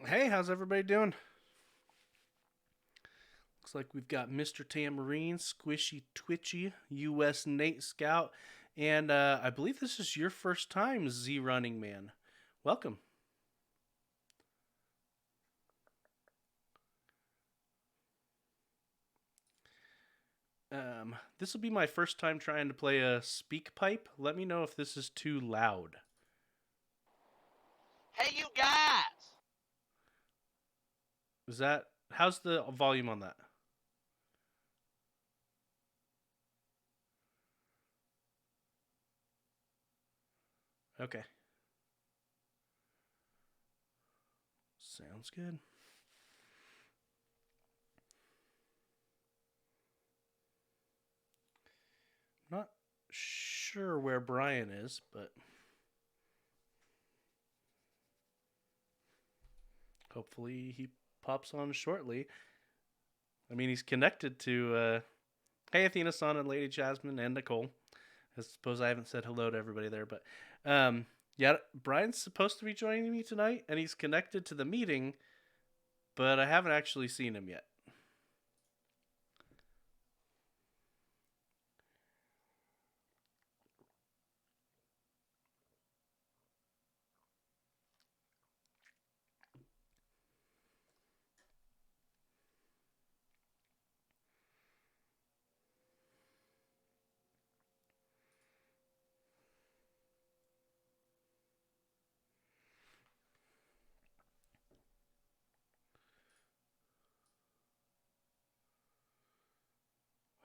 Hey, how's everybody doing? Looks like we've got Mr. Tamarine, Squishy Twitchy, US Nate Scout, and I believe this is your first time, Z Running Man. Welcome. This will be my first time trying to play a speak pipe. Let me know if this is too loud. Hey, you guys! Is that how's the volume on that? Okay, sounds good. Not sure where Brian is, but hopefully he pops on shortly. I mean, he's connected to hey Athena Son and Lady Jasmine and Nicole. I suppose I haven't said hello to everybody there, but yeah, Brian's supposed to be joining me tonight, and he's connected to the meeting, but I haven't actually seen him yet.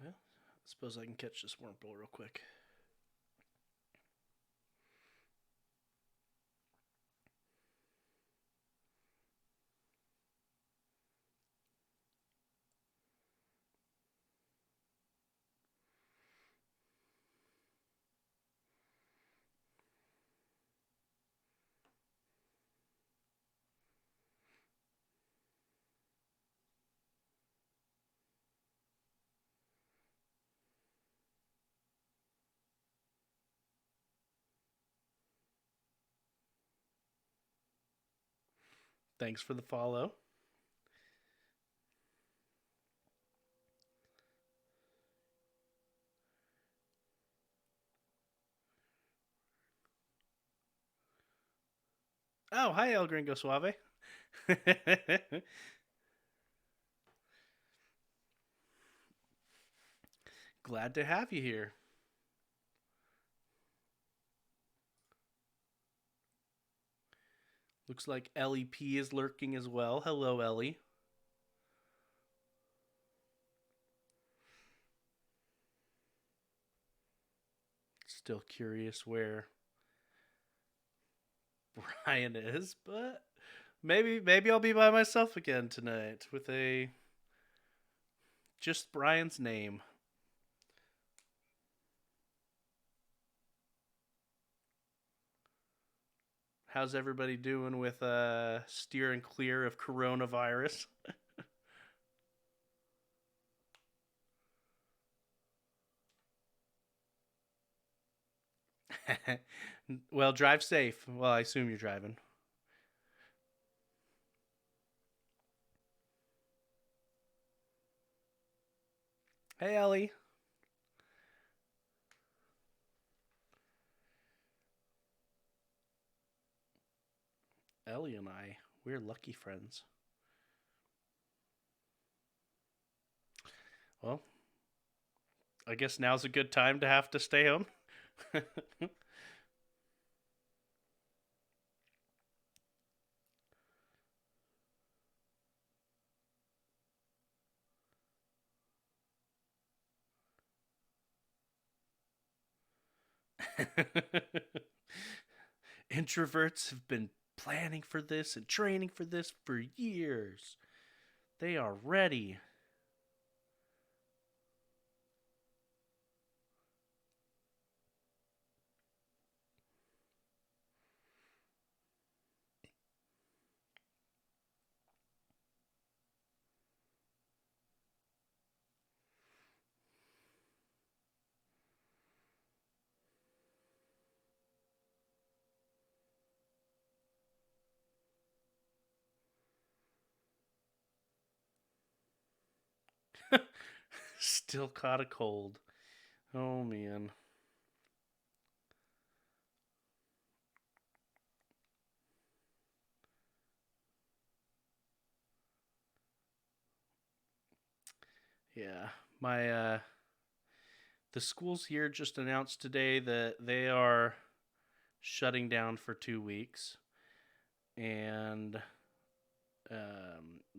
Well, I suppose I can catch this Wurmple real quick. Thanks for the follow. Oh, hi El Gringo Suave. Glad to have you here. Looks like Ellie P is lurking as well. Hello, Ellie. Still curious where Brian is, but maybe I'll be by myself again tonight with a just Brian's name. How's everybody doing with steering clear of coronavirus? Well, drive safe. Well, I assume you're driving. Hey, Ellie. Ellie and we're lucky friends. Well, I guess now's a good time to have to stay home. Introverts have been planning for this and training for this for years. They are ready. Still caught a cold. Oh, man. Yeah. The schools here just announced today that they are shutting down for 2 weeks. And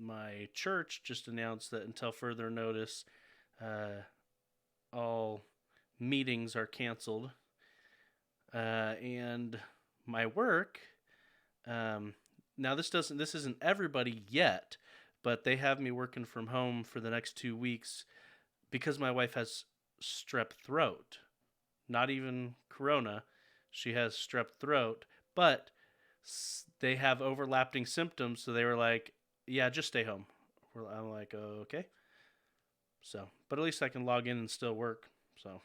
my church just announced that until further notice, all meetings are canceled. And my work, now this isn't everybody yet, but they have me working from home for the next 2 weeks because my wife has strep throat. Not even corona. She has strep throat, but they have overlapping symptoms, so they were like, yeah, just stay home. I'm like, okay. So, but at least I can log in and still work. So,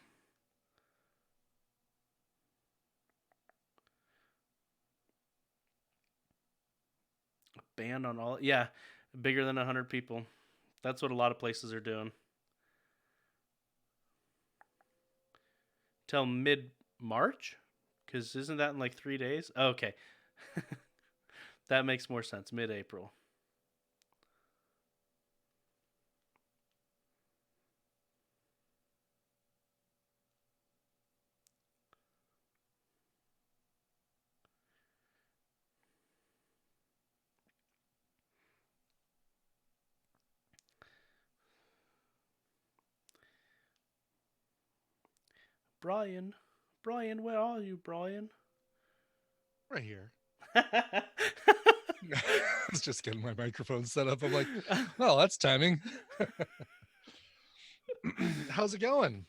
ban on all, yeah, bigger than 100 people. That's what a lot of places are doing. Till mid-March? Because isn't that in like 3 days? Oh, okay. That makes more sense. Mid-April. Brian. Brian, where are you, Brian? Right here. I was just getting my microphone set up. I'm like, well, that's timing. How's it going?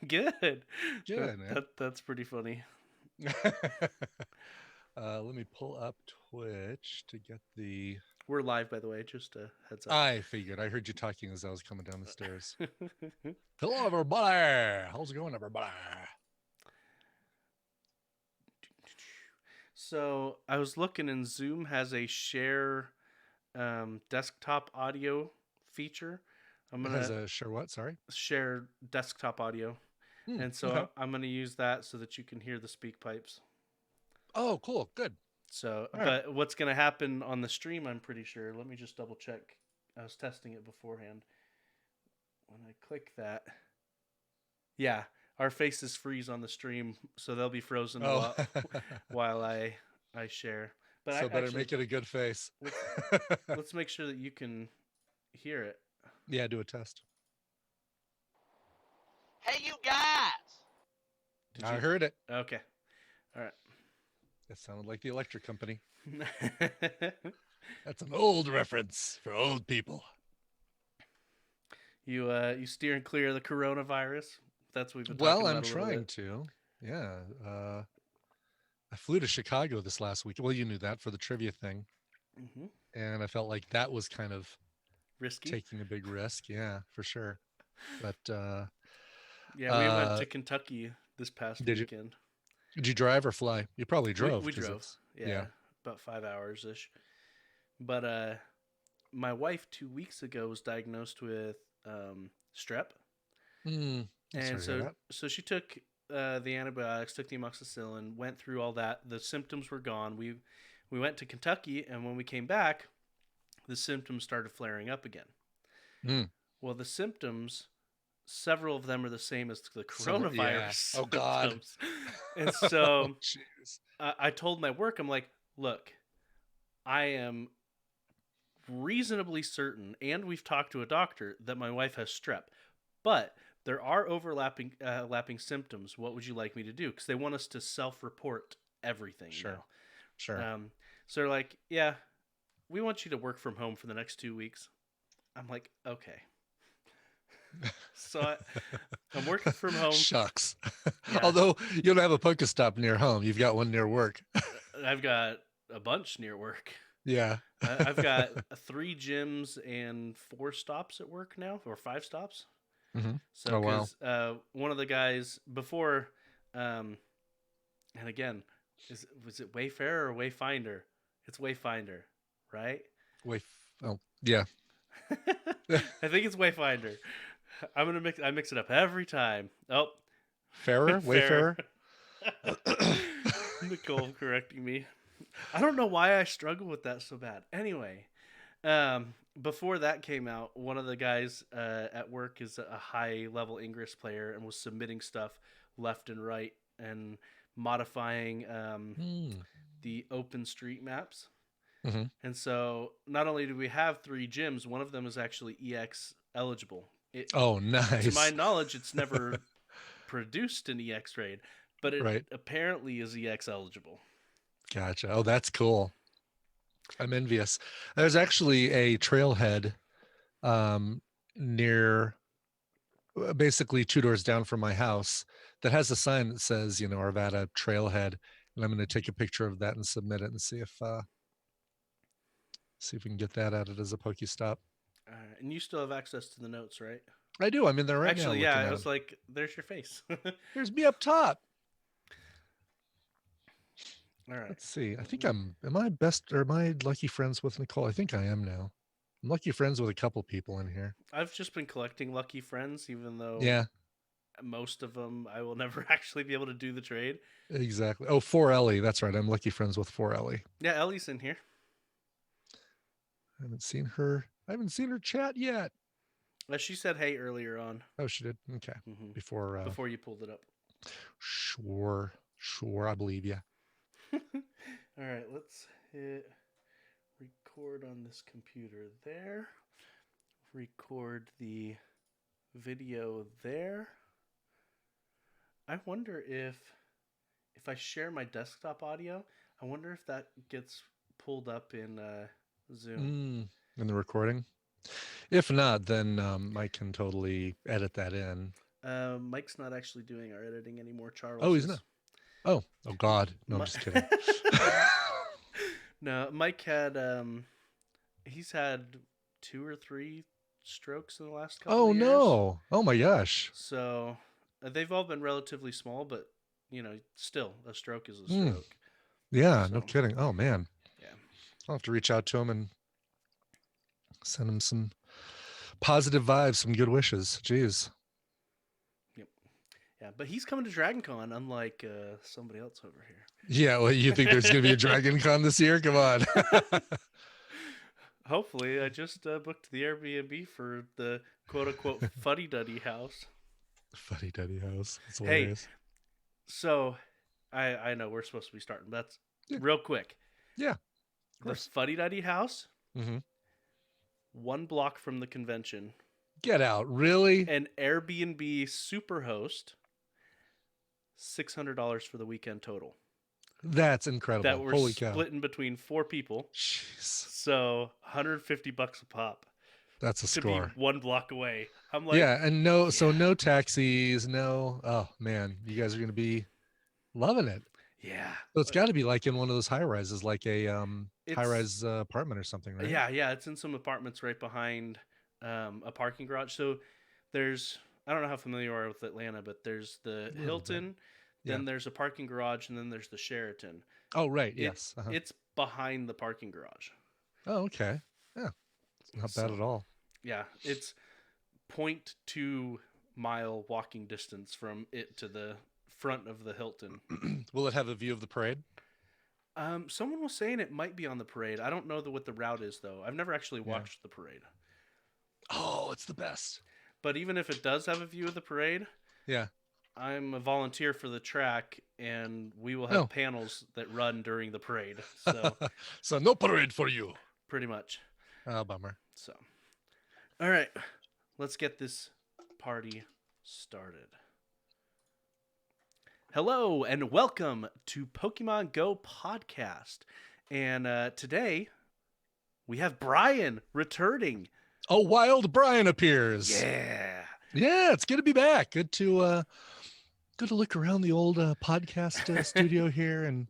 Good. Good, man. That's pretty funny. Let me pull up Twitch to get the. We're live, by the way. Just a heads up. I figured. I heard you talking as I was coming down the stairs. Hello, everybody. How's it going, everybody? So I was looking, and Zoom has a share desktop audio feature. I'm It has gonna a share what? Sorry. share desktop audio, and Okay. so I'm gonna use that so that you can hear the speak pipes. Oh, cool. Good. So, All right. but what's gonna happen on the stream? I'm pretty sure. Let me just double check. I was testing it beforehand. When I click that, yeah, our faces freeze on the stream, so they'll be frozen Oh. while I share. But So I better actually make it a good face. let's make sure that you can hear it. Yeah, do a test. Hey, you guys! Did I you? heard it. Okay. All It sounded like the electric company. right. That's an old reference for old people. You steering clear of the coronavirus. That's what we've been Well, talking I'm about a little trying bit. to. Yeah. I flew to Chicago this last week. Well, you knew that for the trivia thing. Mm-hmm. And I felt like that was kind of Risky. taking a big risk. Yeah, for sure. But Yeah, we went to Kentucky this past did you weekend. did you drive or fly? You probably drove We because drove. it's Yeah, yeah. about 5 hours ish. But my wife 2 weeks ago was diagnosed with strep, I'm and sorry to hear so she took the antibiotics, took the amoxicillin, went through all that. The symptoms were gone. We went to Kentucky, and when we came back, the symptoms started flaring up again. that. Well, the symptoms, several of them are the same as the Several, yeah. coronavirus Oh God. symptoms. And Oh so jeez. I told my work, I'm like, look, I am reasonably certain, and we've talked to a doctor, that my wife has strep. But there are lapping symptoms. What would you like me to do? Because they want us to self-report everything Sure. now. Sure. So they're like, yeah, we want you to work from home for the next 2 weeks. I'm like, okay. So I'm working from home. Shucks. Yeah. Although you don't have a Pokestop near home, you've got one near work. I've got a bunch near work. Yeah. I've got 3 gyms and 4 stops at work now, or 5 stops. Mm-hmm. So, Oh wow. because one of the guys before, and again, was it Wayfarer or Wayfinder? It's Wayfinder, right? Wait. Oh yeah. I think it's Wayfinder. I mix it up every time. Oh, Fairer, fair. Wayfarer. Nicole correcting me. I don't know why I struggle with that so bad. Anyway, before that came out, one of the guys at work is a high level Ingress player and was submitting stuff left and right and modifying the open street maps. Mhm. And so not only do we have 3 gyms, one of them is actually EX eligible. Oh, nice. To my knowledge, it's never produced an EX raid, but it Right. apparently is EX eligible. Gotcha. Oh, that's cool. I'm envious. There's actually a trailhead near basically 2 doors down from my house that has a sign that says, Arvada trailhead. And I'm going to take a picture of that and submit it and see if we can get that added as a Pokestop. And you still have access to the notes, right? I do. I'm in there right Actually, now. yeah, looking I at was them. like, there's your face. There's me up top. All right. Let's see. I think am I best or am I lucky friends with Nicole? I think I am now. I'm lucky friends with a couple people in here. I've just been collecting lucky friends, even though Yeah, most of them I will never actually be able to do the trade. exactly. Oh, 4Ellie. That's right. I'm lucky friends with 4Ellie. Yeah, Ellie's in here. I haven't seen her chat yet. She said hey earlier on. Oh, she did. Okay. Mhm. Before you pulled it up. Sure. I believe you. All right, let's hit record on this computer there. Record the video there. I wonder if I share my desktop audio, I wonder if that gets pulled up in Zoom. In the recording. If not, then Mike can totally edit that in. Mike's not actually doing our editing anymore. Charles. Oh, he's not. Oh God. No, I'm just kidding. No, Mike had he's had 2 or 3 strokes in the last couple of years. No. Oh my gosh. So they've all been relatively small, but still a stroke is a stroke. Yeah, So, no kidding. Oh man. Yeah. I'll have to reach out to him and send him some positive vibes, some good wishes. Jeez. Yep. Yeah, but he's coming to DragonCon, unlike somebody else over here. Yeah, well, you think there's going to be a Dragon Con this year? Come on. Hopefully. I just booked the Airbnb for the quote-unquote fuddy-duddy house. Fuddy-duddy house. That's Hey, hilarious. So, I know we're supposed to be starting, but that's Yeah. real quick. Yeah. The fuddy-duddy house, Mm-hmm. 1 block from the convention. Get out. Really? An Airbnb superhost, $600 for the weekend total. That's incredible. That we're Holy cow. splitting between 4 people. Jeez. So $150 a pop That's a to score. be 1 block away. I'm like, Yeah, and no taxis, no. Oh man, you guys are going to be loving it. yeah. So it's got to be like in one of those high rises, like a It's- high-rise apartment or something, right? Yeah, it's in some apartments right behind a parking garage. So there's, I don't know how familiar you are with Atlanta, but there's the little Hilton, then Yeah. there's a parking garage, and then there's the Sheraton. Oh, right. Yes. Uh-huh. It's behind the parking garage. Oh, okay. Yeah. It's not bad So- at all. Yeah, it's 0.2 mile walking distance from it to the front of the Hilton. Will it have a view of the parade? Someone was saying it might be on the parade. I don't know what the route is, though. I've never actually watched the parade. Oh, it's the best. But even if it does have a view of the parade, Yeah. I'm a volunteer for the track, and we will have Oh. panels that run during the parade. So So no parade for you. pretty much. Oh, bummer. So, all right, let's get this party started. Hello and welcome to Pokemon GO Podcast. And today we have Brian returning. Oh, Wild Brian appears. Yeah. Yeah, it's good to be back. Good to look around the old podcast studio here, and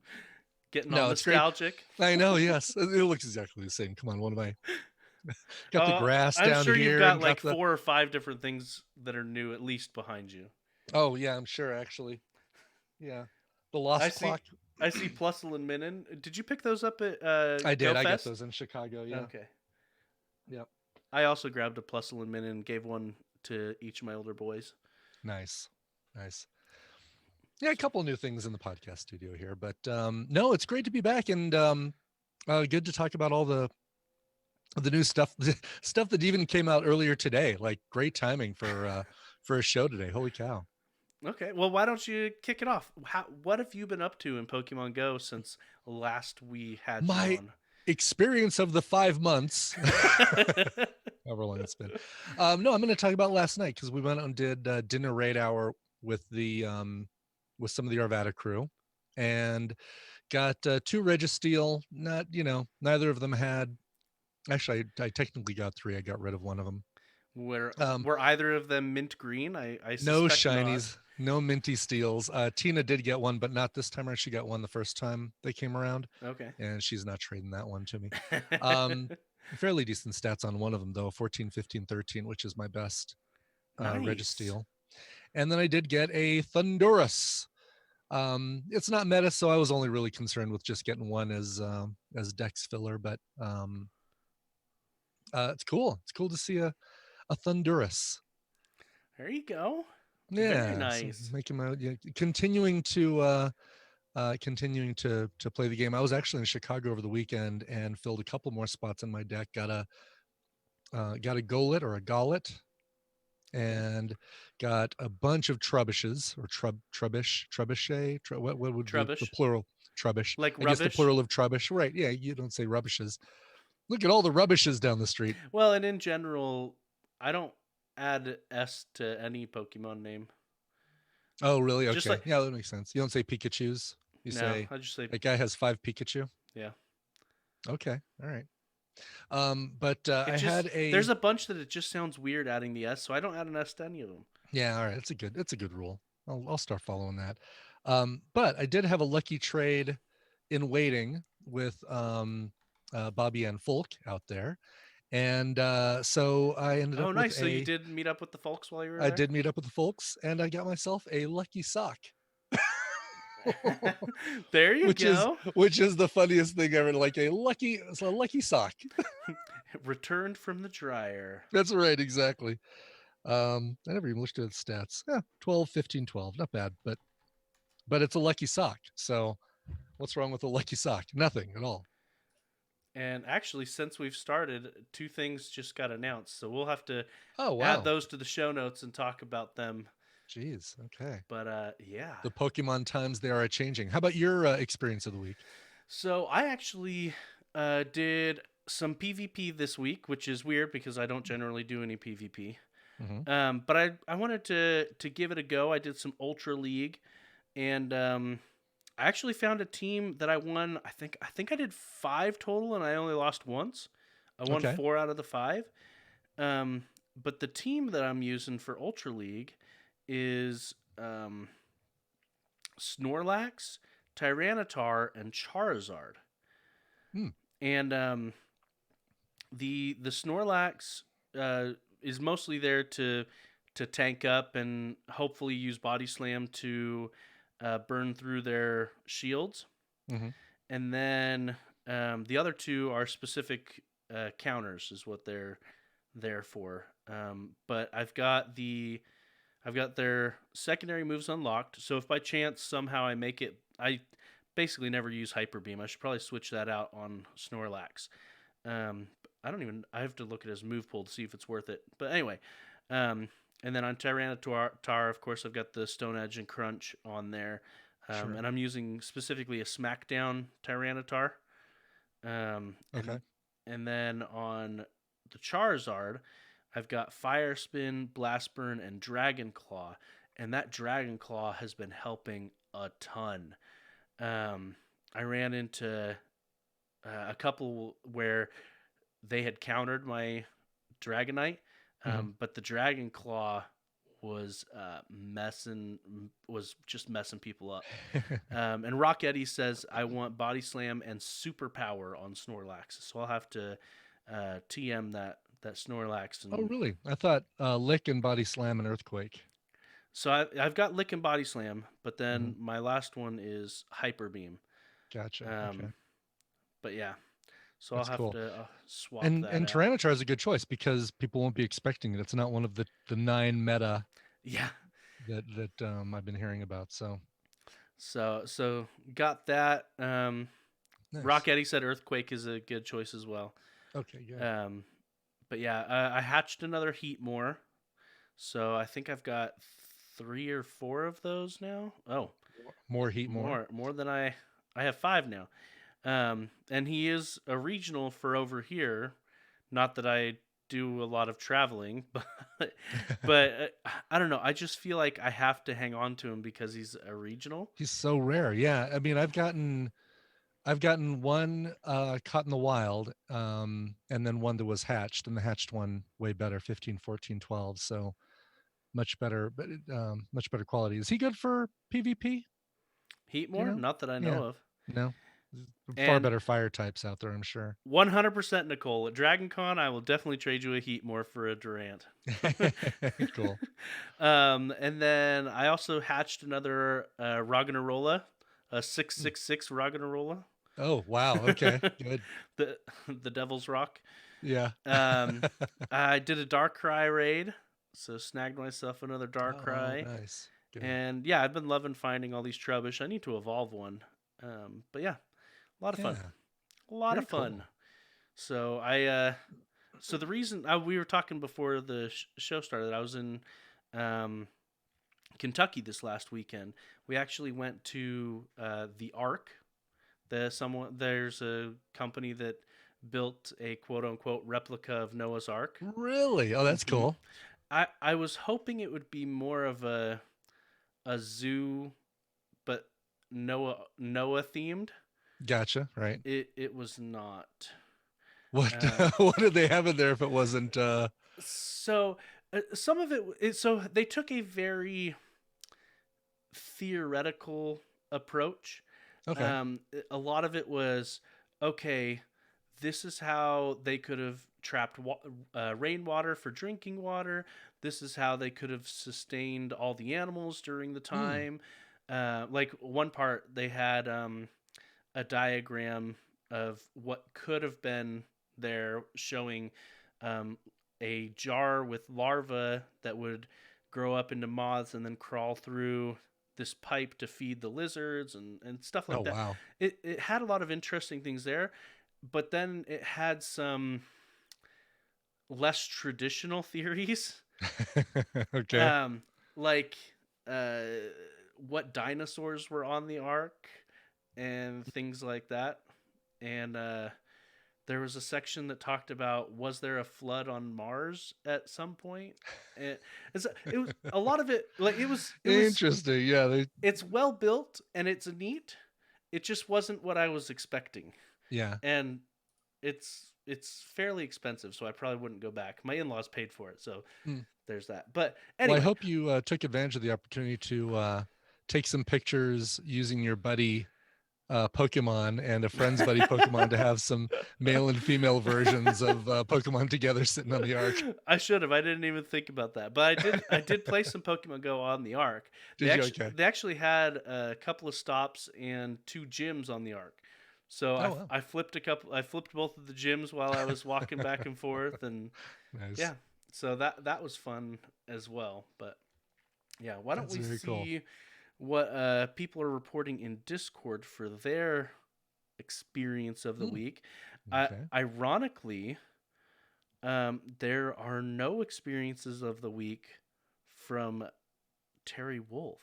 Getting No, all it's great. nostalgic. I know. Yes, it looks exactly the same. Come on, what am I? Got the grass I'm down sure here. you've got and like the... 4 or 5 different things that are new at least behind you. Oh yeah, I'm sure actually. Yeah, the lost I see- clock. I see Plusle and Minun. Did you pick those up at I did. Go I got Fest? those in Chicago. Yeah. Okay. Yep. I also grabbed a Plusle and Minun and gave one to each of my older boys. Nice. Yeah, a couple new things in the podcast studio here, but no, it's great to be back, and good to talk about all the new stuff, stuff that even came out earlier today. Like, great timing for a show today. Holy cow! Okay, well, why don't you kick it off? What have you been up to in Pokemon Go since last we had My you on? experience of the 5 months, however long it's been. No, I'm going to talk about last night because we went out and did dinner raid hour with the with some of the Arvada crew, and got 2 Registeel. Not, neither of them had. Actually, I technically got 3. I got rid of one of them. Were either of them mint green? I No suspect shinies, no minty steals. Tina did get one, but not this time around. She got one the first time they came around. not. Okay. And she's not trading that one to me. Fairly decent stats on one of them, though, 14, 15, 13, which is my best Nice. Registeel. And then I did get a Thundurus. It's not meta, so I was only really concerned with just getting one as dex filler, but it's cool. It's cool to see a Thundurus. There you go. Yeah, Very nice. So making my continuing to play the game. I was actually in Chicago over the weekend and filled a couple more spots in my deck. Got a Golett or a Golett, and got a bunch of Trubbishes or Trebuchet. What would be the plural? Trubbish. Like I guess rubbish? the plural of Trubbish. Right? Yeah, you don't say rubbishes. Look at all the rubbishes down the street. Well, and in general, I don't add S to any Pokemon name. Oh, really? Okay. Just like- yeah, that makes sense. You don't say Pikachus. You say I just say that guy has 5 Pikachu. yeah. Okay. All right. But There's a bunch that it just sounds weird adding the S, so I don't add an S to any of them. Yeah, all right. It's a good rule. I'll start following that. But I did have a lucky trade in waiting with Bobby and Folk out there. And so I ended up nice. with So you did meet up with the folks while you were there? I did meet up with the folks, and I got myself a lucky sock. There you go. Which is the funniest thing ever. Like a lucky sock. Returned from the dryer. That's right, exactly. I never even looked at the stats. Yeah, 12, 15, 12. Not bad, but it's a lucky sock. So what's wrong with a lucky sock? Nothing at all. And actually, since we've started, 2 things just got announced. So we'll have to wow. add those to the show notes and talk about them. Jeez, okay. But yeah. The Pokemon times, they are changing. How about your experience of the week? So I actually did some PvP this week, which is weird because I don't generally do any PvP. Mm-hmm. But I wanted to give it a go. I did some Ultra League, and I actually found a team that I won. I think I did 5 total, and I only lost once. I won 4 out of the 5. But the team that I'm using for Ultra League is Snorlax, Tyranitar, and Charizard. And the Snorlax is mostly there to tank up and hopefully use Body Slam to burn through their shields. Mm-hmm. And then the other 2 are specific counters is what they're there for. But I've got their secondary moves unlocked. So if by chance somehow I make it, I basically never use Hyper Beam. I should probably switch that out on Snorlax. I have to look at his move pool to see if it's worth it. But anyway, and then on Tyranitar, of course, I've got the Stone Edge and Crunch on there. Sure. And I'm using specifically a Smackdown Tyranitar. Okay. And then on the Charizard, I've got Fire Spin, Blast Burn, and Dragon Claw. And that Dragon Claw has been helping a ton. I ran into a couple where they had countered my Dragonite, but the Dragon Claw was just messing people up. And Rock Eddie says I want Body Slam and Super Power on Snorlax, so I'll have to TM that Snorlax. And... Oh, really? I thought Lick and Body Slam and Earthquake. So I've got Lick and Body Slam, but then my last one is Hyper Beam. Gotcha. Okay. But yeah, So That's I'll have cool. to swap And that out. Tyranitar is a good choice because people won't be expecting it. It's not one of the 9 meta Yeah. that I've been hearing about. So So got that. nice. Rock Eddie said Earthquake is a good choice as well. Okay, good. But yeah, I hatched another Heat more. So I think I've got 3 or 4 of those now. Oh, More Heat, more. more than I have 5 now. And he is a regional for over here. Not that I do a lot of traveling, but I don't know. I just feel like I have to hang on to him because he's a regional. He's so rare. Yeah, I mean, I've gotten one caught in the wild, and then one that was hatched, and the hatched one way better, 15, 14, 12. So much better, but much better quality. Is he good for PvP? Heat Do you more? know? Not that I Yeah. know of. No. Far And better fire types out there, I'm sure. 100% Nicole. At Dragon Con, I will definitely trade you a Heat more for a Durant. Cool. And then I also hatched another Ragnarola, a 666 Ragnarola. Oh, wow. Okay. Good. the Devil's Rock. Yeah. I did a Darkrai raid, so snagged myself another Darkrai. Oh, nice. Good. And yeah, I've been loving finding all these Trubbish. I need to evolve one. But yeah, a lot of fun. A lot Very of fun. cool. So so the reason we were talking before the show started, I was in Kentucky this last weekend. We actually went to the Ark. There's a company that built a quote unquote replica of Noah's Ark. Really? Oh, that's cool. I was hoping it would be more of a zoo, but Noah themed. Gotcha. Right. It was not. What what did they have in there if it wasn't? So some of it. So they took a very theoretical approach. Okay. A lot of it was okay. This is how they could have trapped rainwater for drinking water. This is how they could have sustained all the animals during the time. Like one part, they had a diagram of what could have been there, showing a jar with larvae that would grow up into moths and then crawl through this pipe to feed the lizards and stuff like that. Wow. It had a lot of interesting things there, but then it had some less traditional theories. Okay. Like what dinosaurs were on the Ark and things like that. And there was a section that talked about, was there a flood on Mars at some point? And it was a lot of it. Like it was Interesting. Yeah. It's well built and it's neat. It just wasn't what I was expecting. Yeah. And it's fairly expensive, so I probably wouldn't go back. My in-laws paid for it, so there's that. But anyway, well, I hope you took advantage of the opportunity to take some pictures using your buddy Pokemon and a friend's buddy Pokemon to have some male and female versions of Pokemon together sitting on the Ark. I should have. I didn't even think about that, but I did play some Pokemon Go on the Ark. They actually had a couple of stops and 2 gyms on the Ark. So wow. I flipped both of the gyms while I was walking back and forth, and nice. Yeah, so that was fun as well. But yeah, why don't we see what people are reporting in Discord for their experience of the week? Okay. Ironically, there are no experiences of the week from Terrywolf.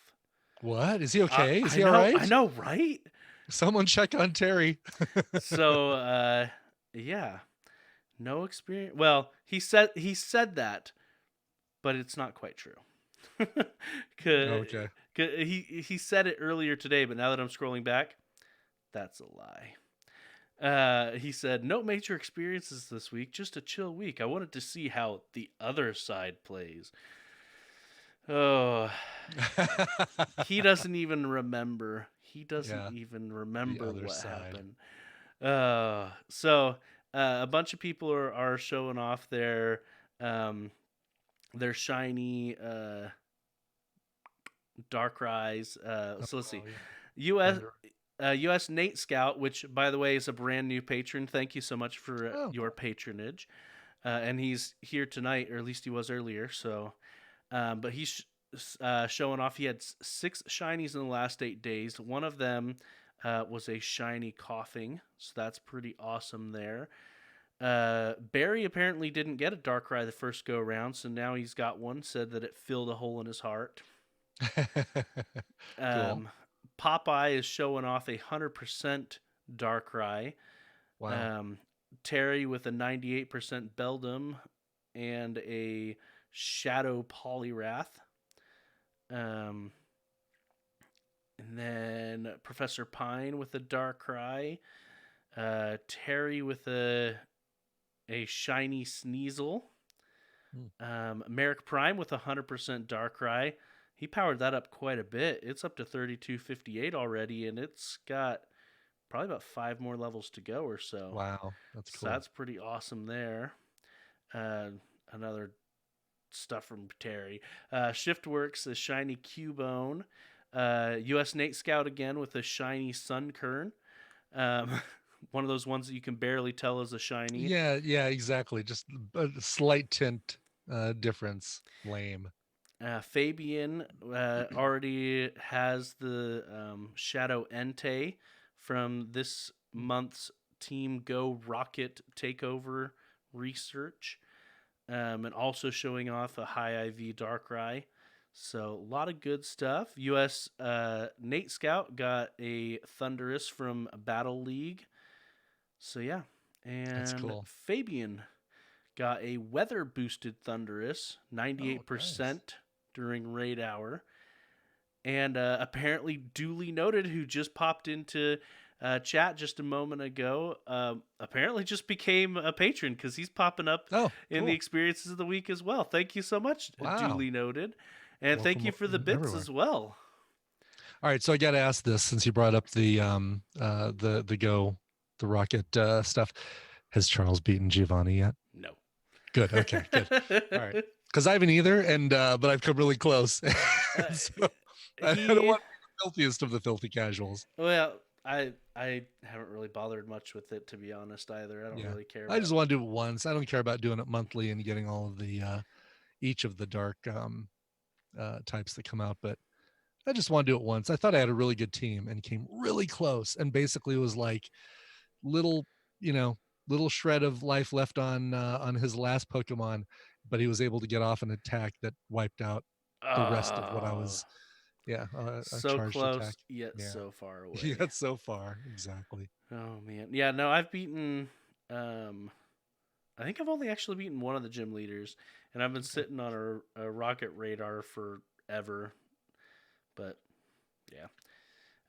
What? Is he okay? Is he all right? I know, right? Someone check on Terry. So, yeah, no experience. Well, he said that, but it's not quite true. Okay. He said it earlier today, but now that I'm scrolling back, that's a lie. He said, no major experiences this week, just a chill week. I wanted to see how the other side plays. Oh, he doesn't even remember. He doesn't even remember what happened. So a bunch of people are showing off their shiny Darkrai's. So let's see. US Nate Scout, which by the way is a brand new patron. Thank you so much for Oh, your patronage. And he's here tonight, or at least he was earlier. So, but he's showing off. He had 6 shinies in the last 8 days. One of them was a shiny coughing, so that's pretty awesome there. Barry apparently didn't get a Darkrai the first go around, so now he's got one. Said that it filled a hole in his heart. cool. Popeye is showing off 100% Darkrai. Wow. Terry with a 98% Beldum and a Shadow Poliwrath. And then Professor Pine with a Darkrai. Terry with a shiny Sneasel. Merrick Prime with 100% Darkrai. He powered that up quite a bit. It's up to 3258 already, and it's got probably about 5 more levels to go or so. Wow, that's cool. So that's pretty awesome there. Another stuff from Terry. Shiftworks, a shiny Cubone. US Nate Scout again with a shiny Sunkern. One of those ones that you can barely tell is a shiny. Yeah, exactly. Just a slight tint difference. Lame. Fabian already has the Shadow Entei from this month's Team Go Rocket Takeover research, and also showing off a high IV Darkrai. So a lot of good stuff. US Nate Scout got a Thundurus from Battle League. So yeah, That's and cool. Fabian got a weather boosted Thundurus, 98% during raid hour. And apparently duly noted, who just popped into chat just a moment ago, apparently just became a patron because he's popping up in the experiences of the week as well. Thank you so much, duly noted. And welcome, thank you for the bits everywhere. as well. All right, so I got to ask this since you brought up the rocket stuff. Has Charles beaten Giovanni yet? No. Good. Okay. Good. All right. Because I haven't either, and but I've come really close. So I don't want to be the filthiest of the filthy casuals. Well, I haven't really bothered much with it, to be honest, either. I don't really care about I just want to do it once. I don't care about doing it monthly and getting all of the each of the dark types that come out, but I just want to do it once. I thought I had a really good team and came really close, and basically was like little shred of life left on his last Pokemon, but he was able to get off an attack that wiped out the rest of what I was. A so charged close, attack. yet so far away. Yet so far, exactly. Oh man, yeah. No, I've beaten. I think I've only actually beaten one of the gym leaders, and I've been sitting on a rocket radar forever. But yeah,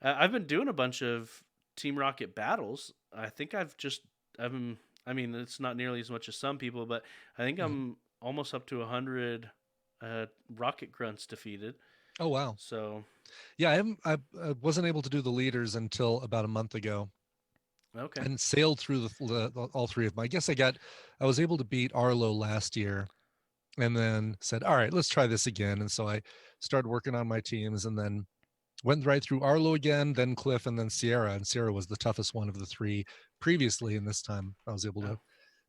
I've been doing a bunch of Team Rocket battles. I think I mean, it's not nearly as much as some people, but I think I'm almost up to 100 Rocket Grunts defeated. Oh wow! So yeah, I wasn't able to do the leaders until about a month ago. Okay. And sailed through all 3 of them. I guess I was able to beat Arlo last year, and then said, all right, let's try this again. And so I started working on my teams, and then went right through Arlo again, then Cliff, and then Sierra. And Sierra was the toughest one of the 3 previously, and this time I was able to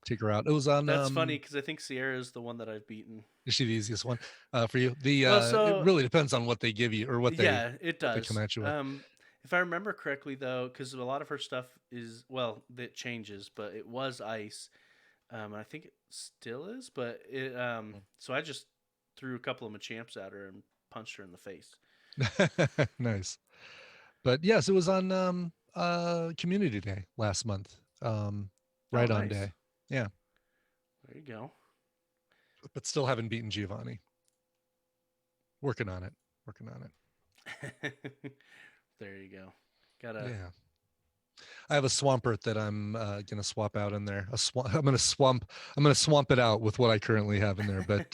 take her out. It was on. That's funny because I think Sierra is the one that I've beaten. Is she the easiest one for you? It really depends on what they give you or what they. Yeah, it does. They come at you with. If I remember correctly, though, because a lot of her stuff is it changes, but it was ice. I think it still is, but it. So I just threw a couple of Machamps at her and punched her in the face. Nice. But yes, it was on Community Day last month. Right on day. Yeah. There you go. But still haven't beaten Giovanni. Working on it. There you go. Yeah. I have a Swampert that I'm gonna swap out in there. I'm gonna swamp it out with what I currently have in there. But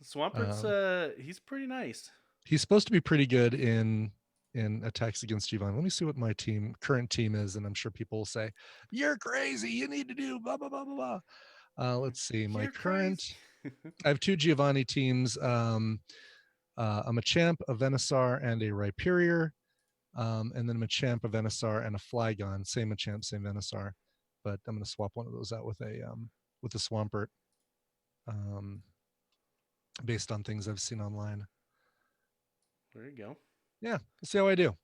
Swampert's he's pretty nice. He's supposed to be pretty good in attacks against Giovanni. Let me see what my current team is, and I'm sure people will say, "You're crazy. You need to do blah blah blah blah blah." Let's see. My current. I have 2 Giovanni teams. I'm a Champ, a Venusaur, and a Rhyperior. and then a Machamp, a Venusaur, and a Flygon. Same Machamp, same Venusaur, but I'm going to swap one of those out with a Swampert, um, based on things I've seen online. There you go. Yeah, we'll see how I do.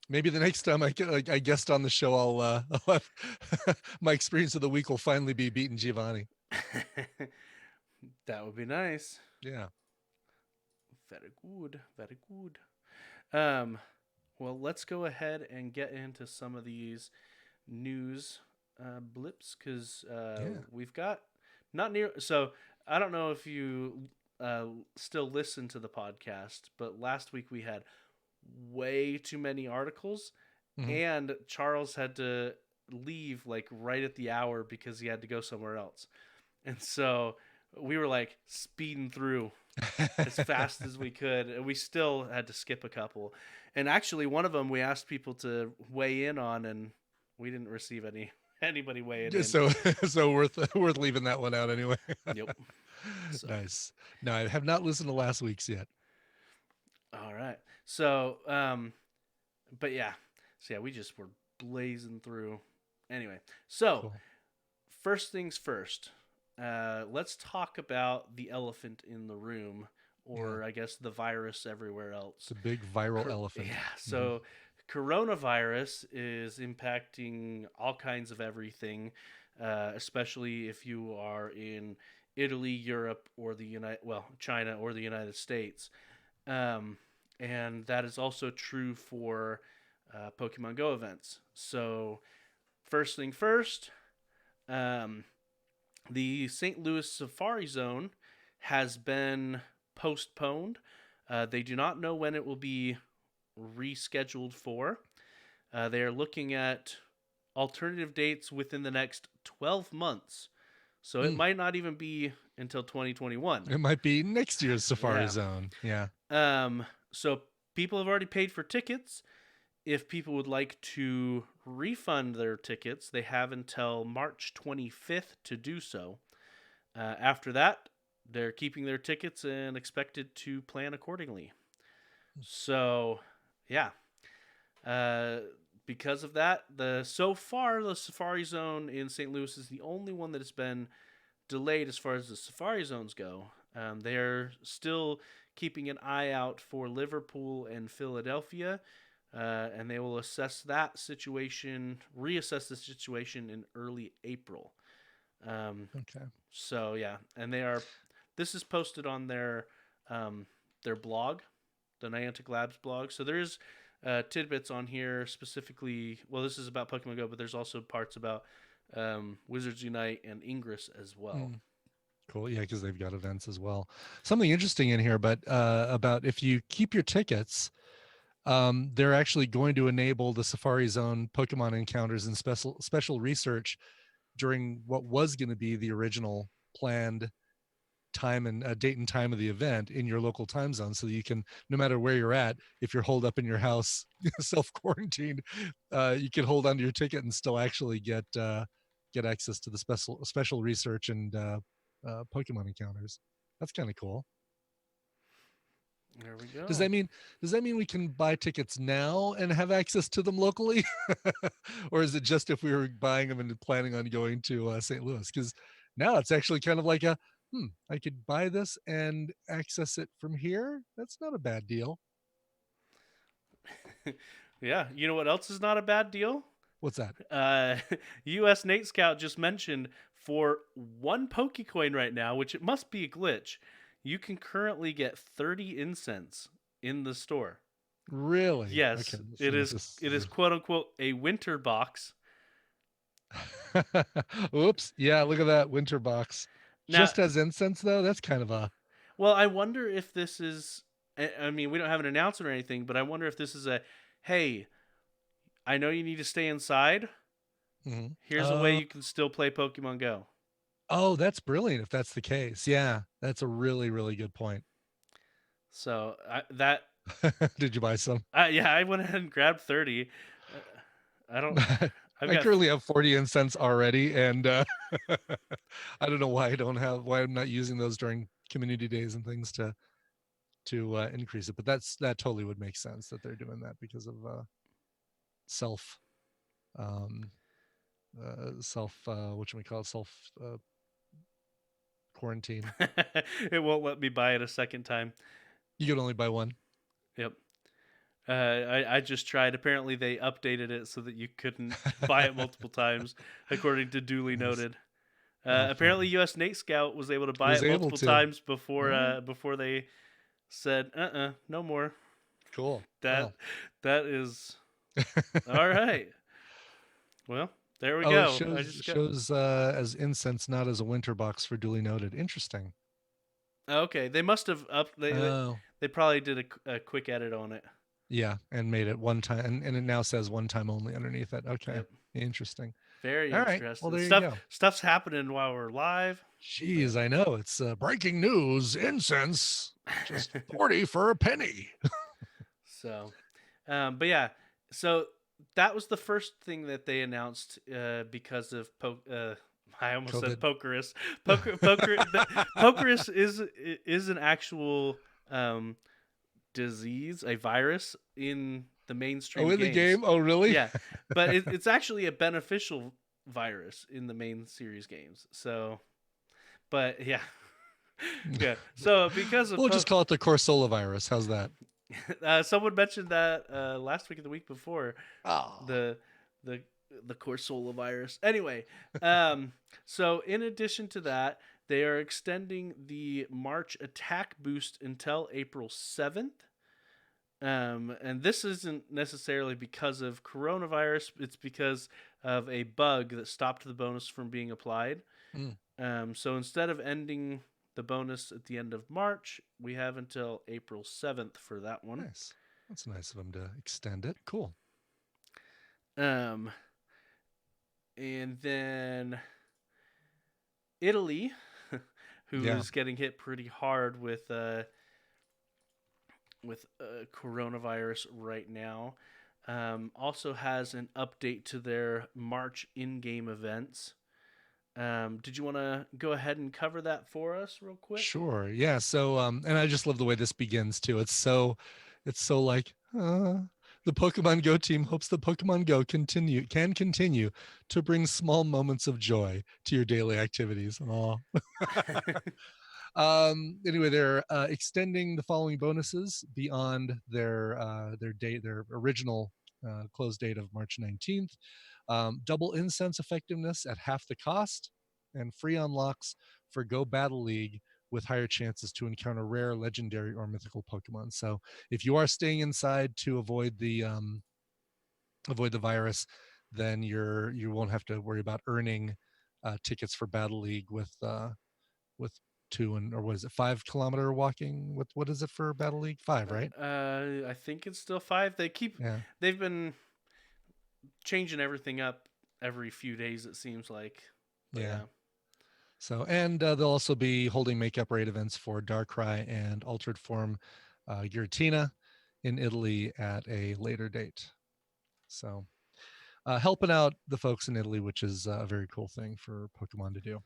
Maybe the next time I guest on the show, I'll have my experience of the week will finally be beating Giovanni. That would be nice. Yeah. Very good. Very good. Well, let's go ahead and get into some of these news blips because we've got not near. So I don't know if you still listen to the podcast, but last week we had way too many articles, and Charles had to leave like right at the hour because he had to go somewhere else, and so we were like speeding through as fast as we could, and we still had to skip a couple. And actually, one of them we asked people to weigh in on, and we didn't receive anybody weighing in. So worth leaving that one out anyway. Yep. So. Nice. No, I have not listened to last week's yet. All right. So, but yeah. So yeah, we just were blazing through. Anyway, so cool. First things first. Let's talk about the elephant in the room, or I guess the virus everywhere else. It's a big viral elephant. Yeah. So coronavirus is impacting all kinds of everything, especially if you are in Italy, Europe, or China or the United States. And that is also true for Pokemon Go events. So first thing first, the St. Louis Safari Zone has been postponed. They do not know when it will be rescheduled for. They are looking at alternative dates within the next 12 months. So it might not even be until 2021. It might be next year's Safari Zone. Yeah. So people have already paid for tickets. If people would like to refund their tickets, they have until March 25th to do so. After that, they're keeping their tickets and expected to plan accordingly. So, yeah. Because of that, so far the Safari Zone in St. Louis is the only one that has been delayed as far as the Safari Zones go. They're still keeping an eye out for Liverpool and Philadelphia. And they will reassess the situation in early April. Okay. So yeah, and this is posted on their blog, the Niantic Labs blog. So there's tidbits on here specifically. Well, this is about Pokemon Go, but there's also parts about Wizards Unite and Ingress as well. Cool. Yeah, because they've got events as well. Something interesting in here, but about if you keep your tickets, they're actually going to enable the Safari Zone Pokemon encounters and special research during what was going to be the original planned time and date and time of the event in your local time zone, so that you can, no matter where you're at, if you're holed up in your house self-quarantined, you can hold onto your ticket and still actually get access to the special research and Pokemon encounters. That's kind of cool. There we go. Does that mean we can buy tickets now and have access to them locally? Or is it just if we were buying them and planning on going to St. Louis? Because now it's actually kind of like I could buy this and access it from here. That's not a bad deal. Yeah. You know what else is not a bad deal? What's that? usnatescout just mentioned for one Pokecoin right now, which it must be a glitch, you can currently get 30 incense in the store. Really? Yes. Okay. It is quote unquote a winter box. Oops. Yeah, look at that winter box. Now, just as incense though? That's kind of a... Well, I wonder if this is... I mean, we don't have an announcement or anything, but I wonder if this is hey, I know you need to stay inside. Here's a way you can still play Pokemon Go. Oh, that's brilliant if that's the case. Yeah, that's a really, really good point. So Did you buy some? Yeah, I went ahead and grabbed 30. I currently have 40 incense already, and I don't know why I'm not using those during community days and things to to increase it. But that totally would make sense that they're doing that because of self whatchamacallit, self quarantine. It won't let me buy it a second time. You can only buy one. Yep. I just tried. Apparently, they updated it so that you couldn't buy it multiple times, according to duly Nice. noted. Oh, Apparently, US-NatesCout was able to buy was it able multiple to. times before Oh. before they said, no more. Cool. That is all right. Well, there we Oh, go. it shows as incense, not as a winter box for duly noted. Interesting. Okay, they must have they probably did a quick edit on it. Yeah, and made it one time, and it now says one time only underneath it. Okay, Yep. Interesting. Very All right. interesting. Well, there you go. Stuff's happening while we're live. Jeez, I know. It's breaking news. Incense, just 40 for a penny. So, but yeah, so that was the first thing that they announced because of I almost said Pokerus. Pokerus is an actual disease, a virus in the mainstream. In games. the game? Oh, really? Yeah, but it's actually a beneficial virus in the main series games. So, but yeah, yeah. So because of we'll just call it the Corsola virus. How's that? Someone mentioned that last week or the week before. Oh. The Corsola virus. Anyway, so in addition to that, they are extending the March attack boost until April 7th. And this isn't necessarily because of coronavirus. It's because of a bug that stopped the bonus from being applied. So instead of ending the bonus at the end of March, we have until April 7th for that one. Nice. That's nice of them to extend it. Cool. And then Italy, who is getting hit pretty hard with coronavirus right now, also has an update to their March in-game events. Did you want to go ahead and cover that for us real quick? Sure. Yeah. So, and I just love the way this begins too. It's so like, the Pokemon Go team hopes the Pokemon Go can continue to bring small moments of joy to your daily activities. Anyway, they're extending the following bonuses beyond their original close date of March 19th. Double incense effectiveness at half the cost, and free unlocks for Go Battle League with higher chances to encounter rare, legendary, or mythical Pokemon. So if you are staying inside to avoid the virus, then you won't have to worry about earning tickets for Battle League with 5 kilometer walking. What is it for Battle League? 5, right? I think it's still 5. They've been changing everything up every few days, it seems like. But yeah. So, and they'll also be holding makeup raid events for Darkrai and Altered Form Giratina in Italy at a later date. So, helping out the folks in Italy, which is a very cool thing for Pokemon to do.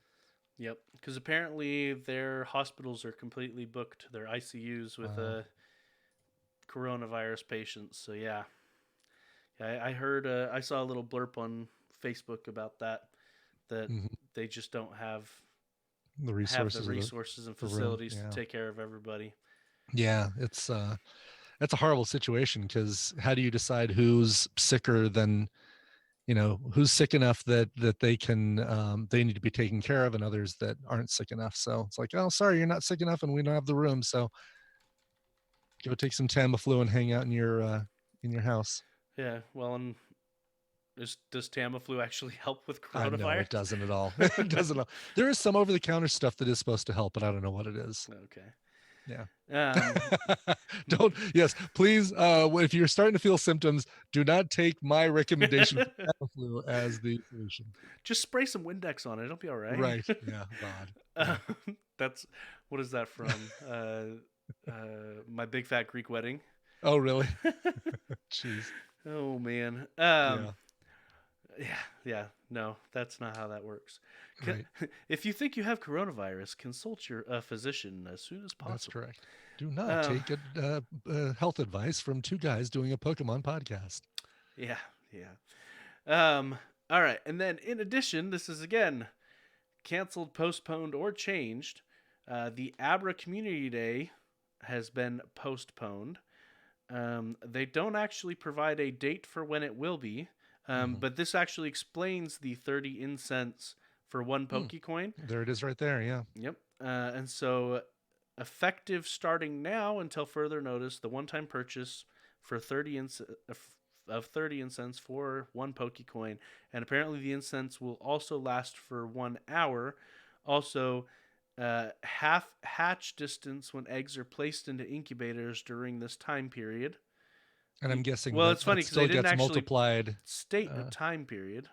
Yep, because apparently their hospitals are completely booked, their ICUs with coronavirus patients. So yeah, I heard, I saw a little blurb on Facebook about that they just don't have the resources and facilities to take care of everybody. Yeah, it's that's a horrible situation, because how do you decide who's sicker than, who's sick enough that they can they need to be taken care of, and others that aren't sick enough. So it's like, oh, sorry, you're not sick enough and we don't have the room, so go take some Tamiflu and hang out in your house. Yeah, well, and does Tamiflu actually help with coronavirus? No, it doesn't at all. It doesn't at all. There is some over-the-counter stuff that is supposed to help, but I don't know what it is. Okay. Yeah. Please, if you're starting to feel symptoms, do not take my recommendation for Tamiflu as the solution. Just spray some Windex on it. It'll be all right. Right. Yeah. God. That's, what is that from? My Big Fat Greek Wedding. Oh, really? Jeez. Oh, man. Yeah. No, that's not how that works. Right. If you think you have coronavirus, consult your physician as soon as possible. That's correct. Do not take health advice from two guys doing a Pokemon podcast. Yeah, yeah. All right, and then in addition, this is again canceled, postponed, or changed. The Abra Community Day has been postponed. They don't actually provide a date for when it will be, but this actually explains the 30 incense for one Pokecoin. There it is right there, yeah. Yep. And so, effective starting now until further notice, the one-time purchase for 30 incense for one Pokecoin, and apparently the incense will also last for 1 hour. Also, half hatch distance when eggs are placed into incubators during this time period. And I'm guessing it's funny because they didn't actually multiplied. state a time period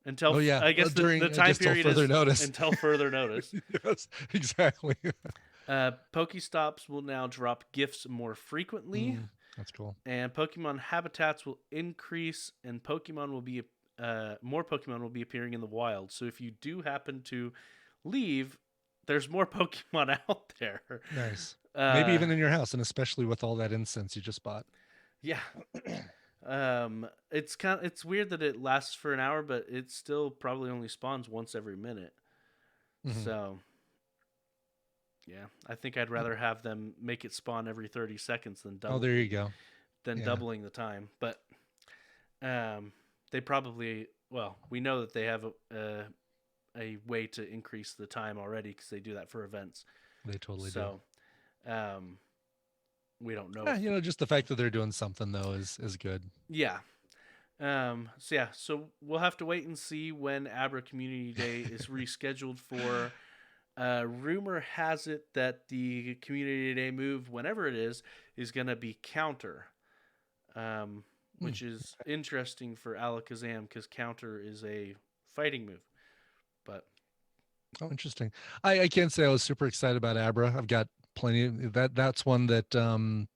until I guess during the time period further is notice. Until further notice. Yes, exactly. Pokestops will now drop gifts more frequently. That's cool. And Pokemon habitats will increase, and Pokemon will be more Pokemon will be appearing in the wild. So if you do happen to leave, there's more Pokemon out there. Nice. Maybe even in your house, and especially with all that incense you just bought. Yeah. It's weird that it lasts for an hour, but it still probably only spawns once every minute. So yeah, I think I'd rather have them make it spawn every 30 seconds than double. Oh, there you go. Doubling the time. But they probably, we know that they have a way to increase the time already because they do that for events. They totally do. So we don't know. Yeah, just the fact that they're doing something though is good. Yeah. So we'll have to wait and see when Abra Community Day is rescheduled for. Rumor has it that the Community Day move, whenever it is going to be counter, which is interesting for Alakazam because counter is a fighting move. But interesting. I can't say I was super excited about Abra. I've got plenty of that's one that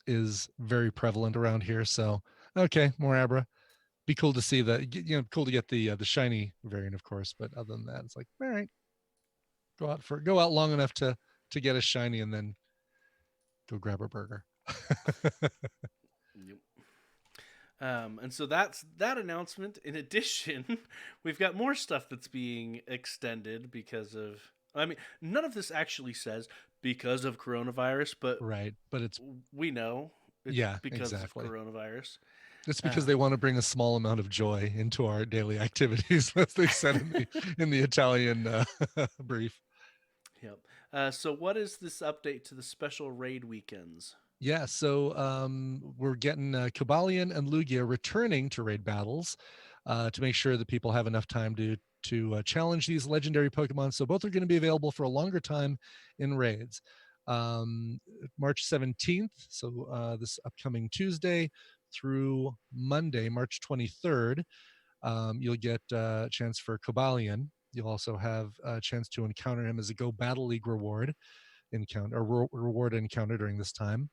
is very prevalent around here. So okay, more Abra. Be cool to see that. Cool to get the shiny variant, of course. But other than that, it's like, all right, go out long enough to get a shiny and then go grab a burger. Yep. And so that's that announcement. In addition, we've got more stuff that's being extended because of. I mean, none of this actually says because of coronavirus, but right. But we know. It's because exactly. of coronavirus. It's because they want to bring a small amount of joy into our daily activities, as they said in the Italian brief. Yep. So what is this update to the special raid weekends? Yeah, so we're getting Cobalion and Lugia returning to raid battles to make sure that people have enough time to challenge these legendary Pokemon. So both are going to be available for a longer time in raids. March 17th, so this upcoming Tuesday through Monday, March 23rd, you'll get a chance for Cobalion. You'll also have a chance to encounter him as a Go Battle League reward encounter during this time.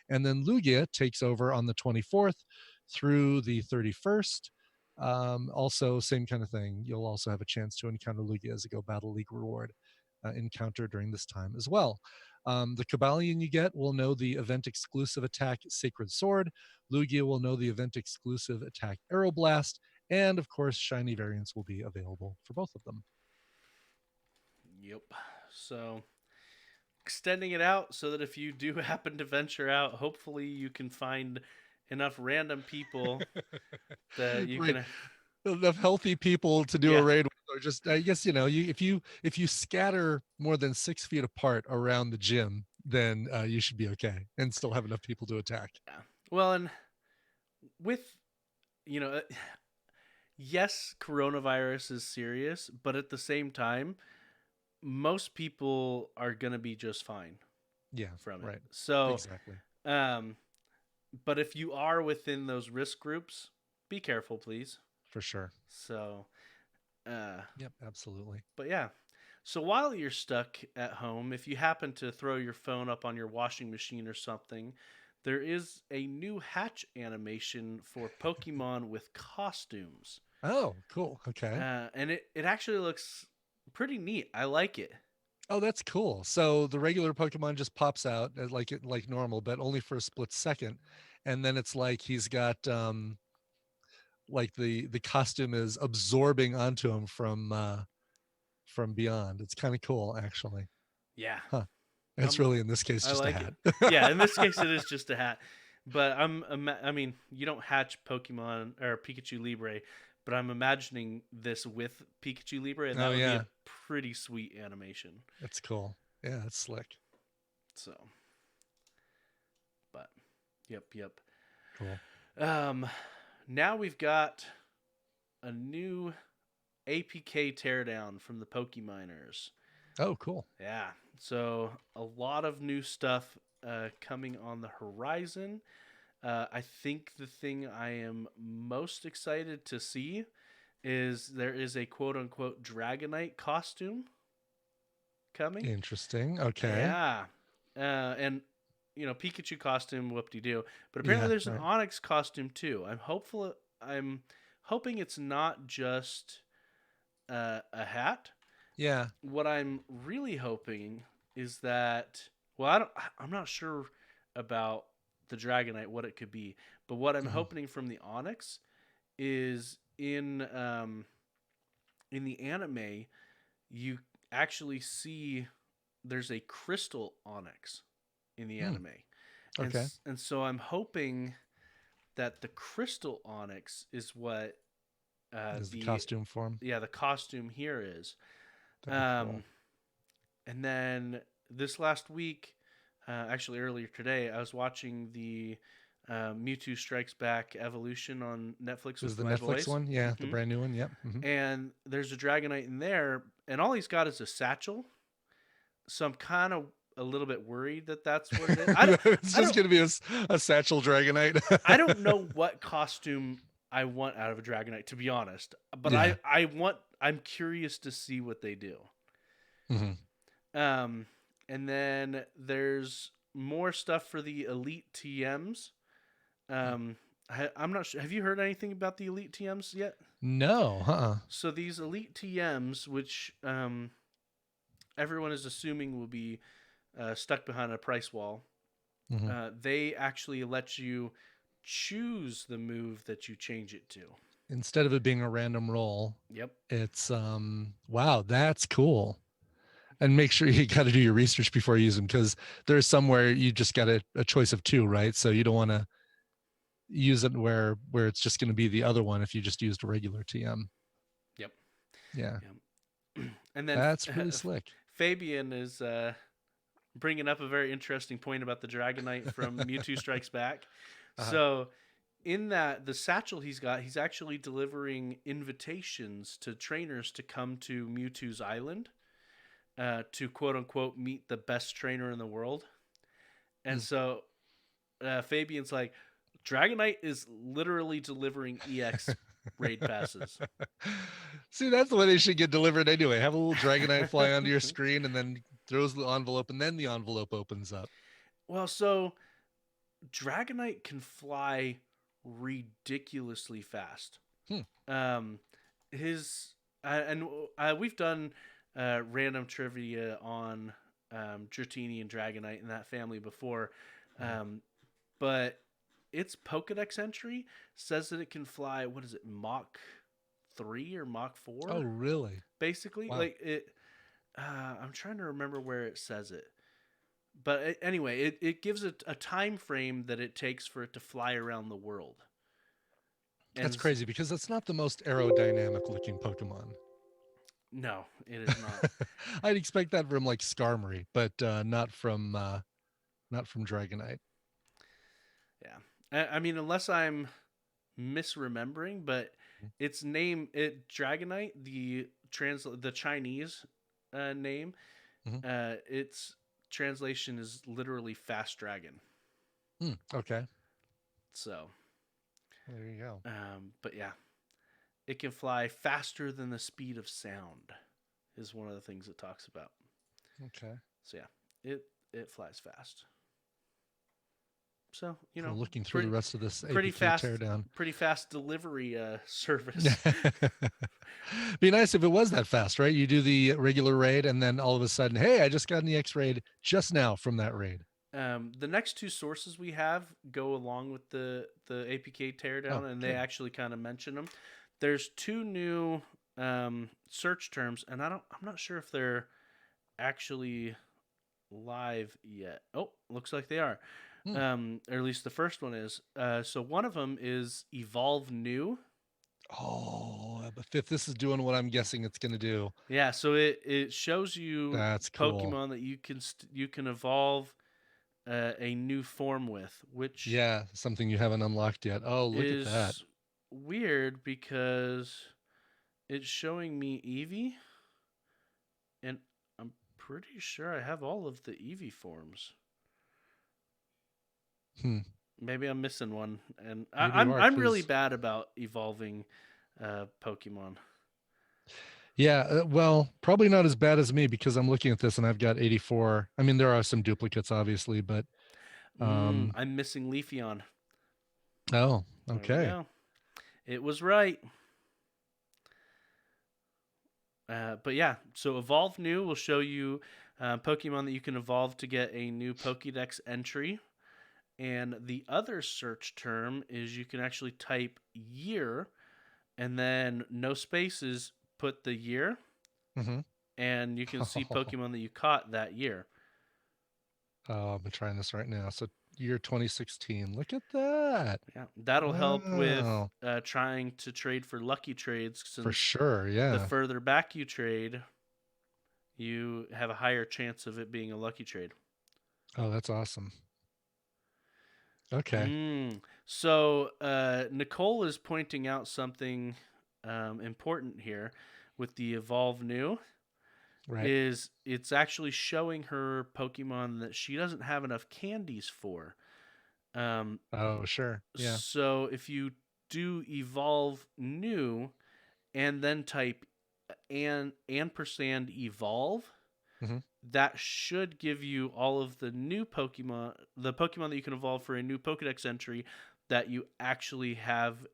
And then Lugia takes over on the 24th through the 31st. Also, same kind of thing. You'll also have a chance to encounter Lugia as a Go Battle League reward encounter during this time as well. The Cobalion you get will know the event-exclusive attack Sacred Sword. Lugia will know the event-exclusive attack Aeroblast. And, of course, shiny variants will be available for both of them. Yep. So, extending it out so that if you do happen to venture out, hopefully you can find enough random people that you can... Enough healthy people to do a raid with, or just I guess if you scatter more than 6 feet apart around the gym, then you should be okay and still have enough people to attack. Yeah. Well, and with yes, coronavirus is serious, but at the same time, most people are gonna be just fine. Yeah, from it. Right. So exactly. But if you are within those risk groups, be careful, please. For sure. So, yep, absolutely. But yeah, so while you're stuck at home, if you happen to throw your phone up on your washing machine or something, there is a new hatch animation for Pokemon with costumes. Oh, cool. Okay. And it actually looks pretty neat. I like it. Oh, that's cool. So the regular Pokemon just pops out like normal, but only for a split second, and then it's like he's got like the costume is absorbing onto him from beyond. It's kind of cool, actually. Yeah, Huh. It's I'm, really in this case I just a like hat. it. Yeah, in this case, it is just a hat. But I mean, you don't hatch Pokemon or Pikachu Libre, but I'm imagining this with Pikachu Libre, and that Oh would be a yeah, pretty sweet animation. it's cool. Yeah, it's slick. So, but, yep. Cool. Um, now we've got a new APK teardown from the Pokeminers. Oh, cool. Yeah, so a lot of new stuff coming on the horizon. I think the thing I am most excited to see is there is a quote unquote Dragonite costume coming. Interesting. Okay. Yeah. And, Pikachu costume, whoop de doo. But apparently Yeah. there's an Right. Onyx costume too. I'm hoping it's not just a hat. Yeah. What I'm really hoping is that, I'm not sure about the Dragonite, what it could be. But what I'm Mhm. hoping from the Onyx is in the anime, you actually see there's a crystal Onyx in the Hmm. anime, Okay. and so I'm hoping that the crystal Onyx is what Is the costume form? the costume here is. That'd be cool. And then this last week, actually earlier today, I was watching the Mewtwo Strikes Back Evolution on Netflix Is with the my Netflix boys. one? Yeah, the Mhm. brand new one. Yep. And there's a Dragonite in there, and all he's got is a satchel. So I'm kind of a little bit worried that that's what it is. It's I just don't, gonna be a satchel Dragonite. I don't know what costume I want out of a Dragonite, to be honest. But Yeah. I'm curious to see what they do. hmm Um, and then there's more stuff for the Elite TMs. I'm not sure. Have you heard anything about the Elite TMs yet? No. So these Elite TMs, which everyone is assuming will be stuck behind a price wall, hmm they actually let you choose the move that you change it to. Instead of it being a random roll, Yep. it's wow, that's cool. And make sure you got to do your research before you use them, because there's somewhere you just got a choice of two, right? So you don't want to use it where it's just going to be the other one if you just used a regular TM. Yep. Yeah, Yep. And then that's really slick. Fabian is bringing up a very interesting point about the Dragonite from Mewtwo Strikes Back. Uh-huh. So, in that, the satchel he's got, he's actually delivering invitations to trainers to come to Mewtwo's island to quote unquote meet the best trainer in the world. And so, Fabian's like, Dragonite is literally delivering EX raid passes. See, that's the way they should get delivered anyway. Have a little Dragonite fly onto your screen and then throws the envelope, and then the envelope opens up. Well, so Dragonite can fly ridiculously fast. Um, his and we've done random trivia on Dratini and Dragonite and that family before, but its Pokedex entry says that it can fly. What is it, Mach 3 or Mach 4? Oh, really? Basically, Wow. like it. I'm trying to remember where it says it. But anyway, it gives it a time frame that it takes for it to fly around the world. That's crazy, because that's not the most aerodynamic looking Pokemon. No, it is not. I'd expect that from like Skarmory, but not from Dragonite. Yeah, I mean, unless I'm misremembering, but its name, Dragonite, the Chinese name, Mhm. its translation is literally fast dragon. Okay. So There you go. but yeah, it can fly faster than the speed of sound is one of the things it talks about. Okay. So yeah, it flies fast. So I'm looking through pretty the rest of this pretty APK fast, teardown. pretty fast delivery service. Be nice if it was that fast, right? You do the regular raid, and then all of a sudden, hey, I just got an EX raid just now from that raid. The next two sources we have go along with the APK teardown, and they actually kind of mention them. There's two new search terms, and I'm not sure if they're actually live yet. Oh, looks like they are. Or at least the first one is. So one of them is Evolve New. Oh, but if this is doing what I'm guessing it's going to do. Yeah, so it shows you That's cool. Pokemon that you can evolve a new form with, which something you haven't unlocked yet. Oh, look at that. Weird because it's showing me Eevee, and I'm pretty sure I have all of the Eevee forms. Maybe I'm missing one, and I'm really bad about evolving Pokemon. Yeah, well, probably not as bad as me because I'm looking at this and I've got 84. I mean, there are some duplicates, obviously, but I'm missing Leafeon. Oh, okay. It was right. But yeah, so Evolve New will show you Pokemon that you can evolve to get a new Pokédex entry. And the other search term is you can actually type year and then no spaces, put the year, and you can see Pokemon that you caught that year. Oh, I'm trying this right now. So year 2016. Look at that. Yeah, that'll help with trying to trade for lucky trades. For sure, yeah. The further back you trade, you have a higher chance of it being a lucky trade. Oh, that's awesome. Okay. So Nicole is pointing out something important here with the Evolve New. Right. Is it's actually showing her Pokemon that she doesn't have enough candies for. Oh, sure. Yeah. So if you do Evolve New and then type ampersand evolve, that should give you all of the new Pokemon, the Pokemon that you can evolve for a new Pokedex entry that you actually have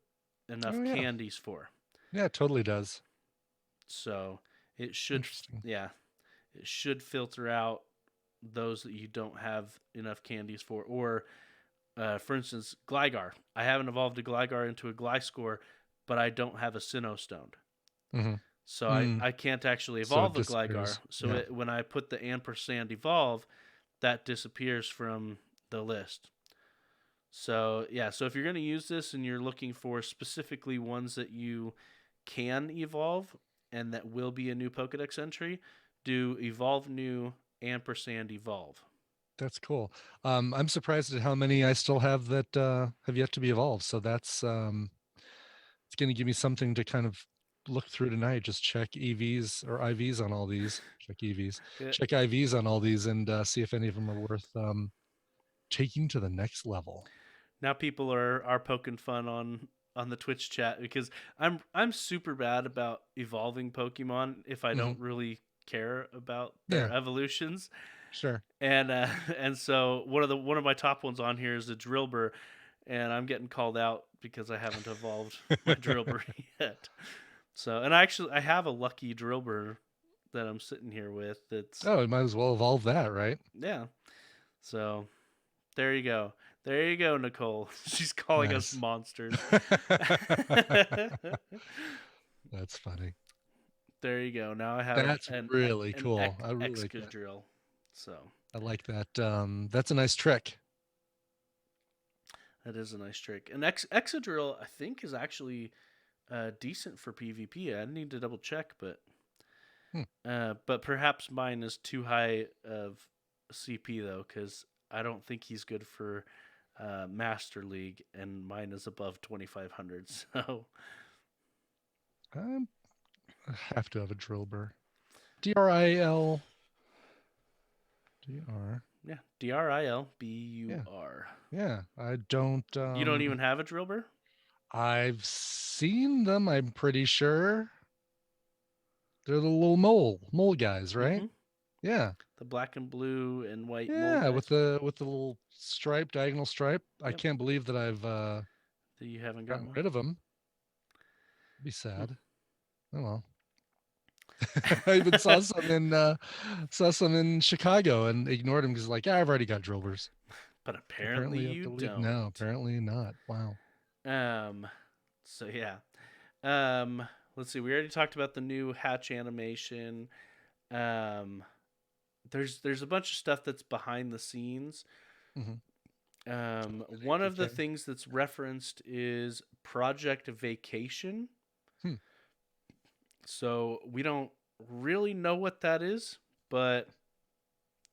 enough candies for. Yeah, it totally does. So it should, it should filter out those that you don't have enough candies for. Or, for instance, Gligar. I haven't evolved a Gligar into a Gliscor, but I don't have a Sinnoh Stone. So I can't actually evolve a Gligar. So when I put the ampersand evolve, that disappears from the list. So, so if you're going to use this and you're looking for specifically ones that you can evolve and that will be a new Pokedex entry, do Evolve New ampersand evolve. That's cool. I'm surprised at how many I still have that have yet to be evolved. So that's it's going to give me something to kind of look through tonight. Just check EVs or IVs on all these. Check EVs. Check IVs on all these and see if any of them are worth taking to the next level. Now people are poking fun on the Twitch chat because I'm super bad about evolving Pokemon if I don't really care about their evolutions. Sure. And so one of my top ones on here is the Drillbur, and I'm getting called out because I haven't evolved my Drillbur yet. So, and I have a lucky Drillbur that I'm sitting here with. That's you might as well evolve that, right? Yeah. So, there you go. There you go, Nicole. She's calling us monsters. That's funny. There you go. Now I have That's really cool. I really like that. Excadrill. So I like that. That's a nice trick. That is a nice trick. And Excadrill, I think, is actually decent for PvP. I need to double check, but perhaps mine is too high of CP though, because I don't think he's good for Master League, and mine is above 2,500. So I have to have a Drillbur. DRIL. DR. Yeah, DRILBUR. Yeah, I don't. You don't even have a Drillbur? I've seen them. I'm pretty sure they're the little mole guys, right? Yeah. the black and blue and white mold Yeah, guys with the little stripe, diagonal stripe. I Yep. can't believe that I've that you haven't gotten gotten one. rid of them. Be Hmm. sad. Oh well. I even saw some in Chicago and ignored them because like, yeah, I've already got Drovers. But apparently Apparently, I've you deleted. don't. No, apparently not. Wow. Um, so yeah. Um, let's see. We already talked about the new hatch animation. Um, there's a bunch of stuff that's behind the scenes. Mhm. One of the Okay. things that's referenced is Project Vacation. Hmm. So we don't really know what that is, but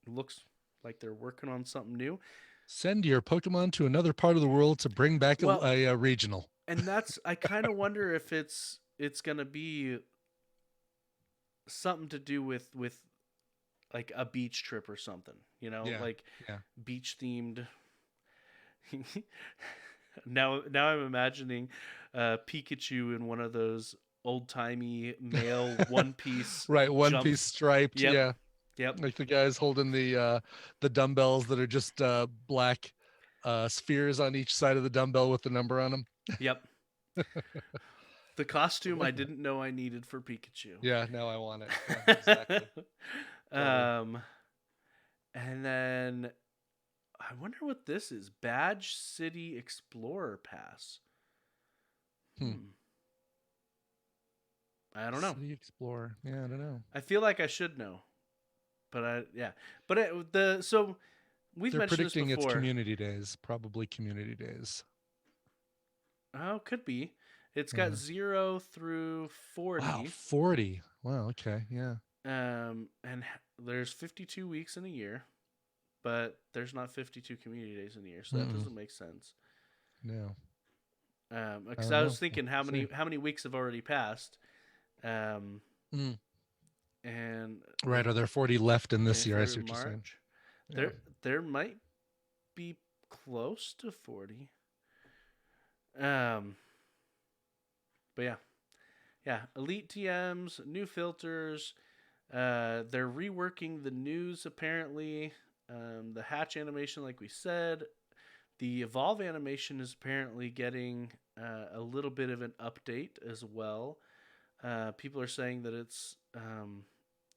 it looks like they're working on something new. Send your Pokemon to another part of the world to bring back Well, a regional. and that's I kind of wonder if it's gonna be something to do with like a beach trip or something, Yeah. like Yeah. beach themed. Now I'm imagining Pikachu in one of those old timey male One Piece Right. One jump. piece striped. Yep, Yeah. yep, Like the guys holding the dumbbells that are just black spheres on each side of the dumbbell with the number on them. yep. The costume I Like that. didn't know I needed for Pikachu. Yeah, now I want it. Yeah, exactly. Totally. And then I wonder what this is. Badge City Explorer Pass. Hmm. I don't know. City Explorer. Yeah, I don't know. I feel like I should know, but we've They're mentioned this predicting it's before. community days, probably community days. Oh, could be. It's got 0 through 40. Wow, 40. Wow, okay, yeah. And there's 52 weeks in a year, but there's not 52 community days in a year, so that doesn't make sense. No. Because I was thinking how many weeks have already passed, and right, are there 40 left in this year? I see what March, you're saying. there might be close to 40. But yeah, elite TMs, new filters. They're reworking the news apparently. The hatch animation, like we said, the evolve animation is apparently getting a little bit of an update as well. People are saying that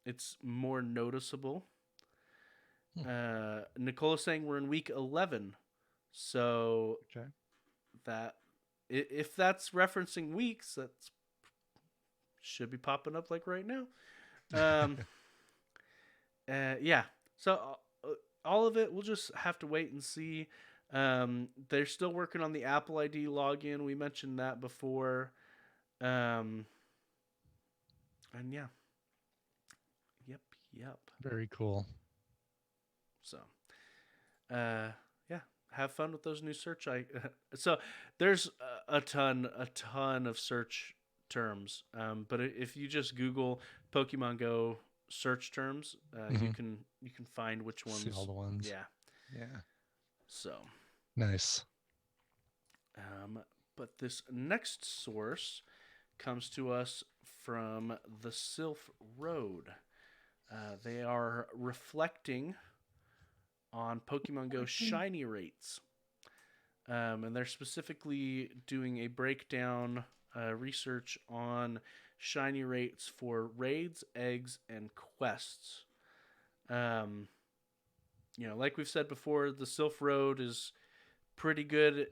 it's more noticeable. Nicola's saying we're in week 11, so that if that's referencing weeks, that's should be popping up like right now. Yeah. So all of it, we'll just have to wait and see. They're still working on the Apple ID login. We mentioned that before. And yeah. Yep. Very cool. So, yeah, have fun with those new search. So there's a ton of search terms. But if you just Google Pokemon Go search terms, you can find which ones. See all the ones. Yeah. So nice. But this next source comes to us from the Sylph Road. They are reflecting on Pokemon Go shiny rates. And they're specifically doing a breakdown research on shiny rates for raids, eggs, and quests. Like we've said before, the Sylph Road is pretty good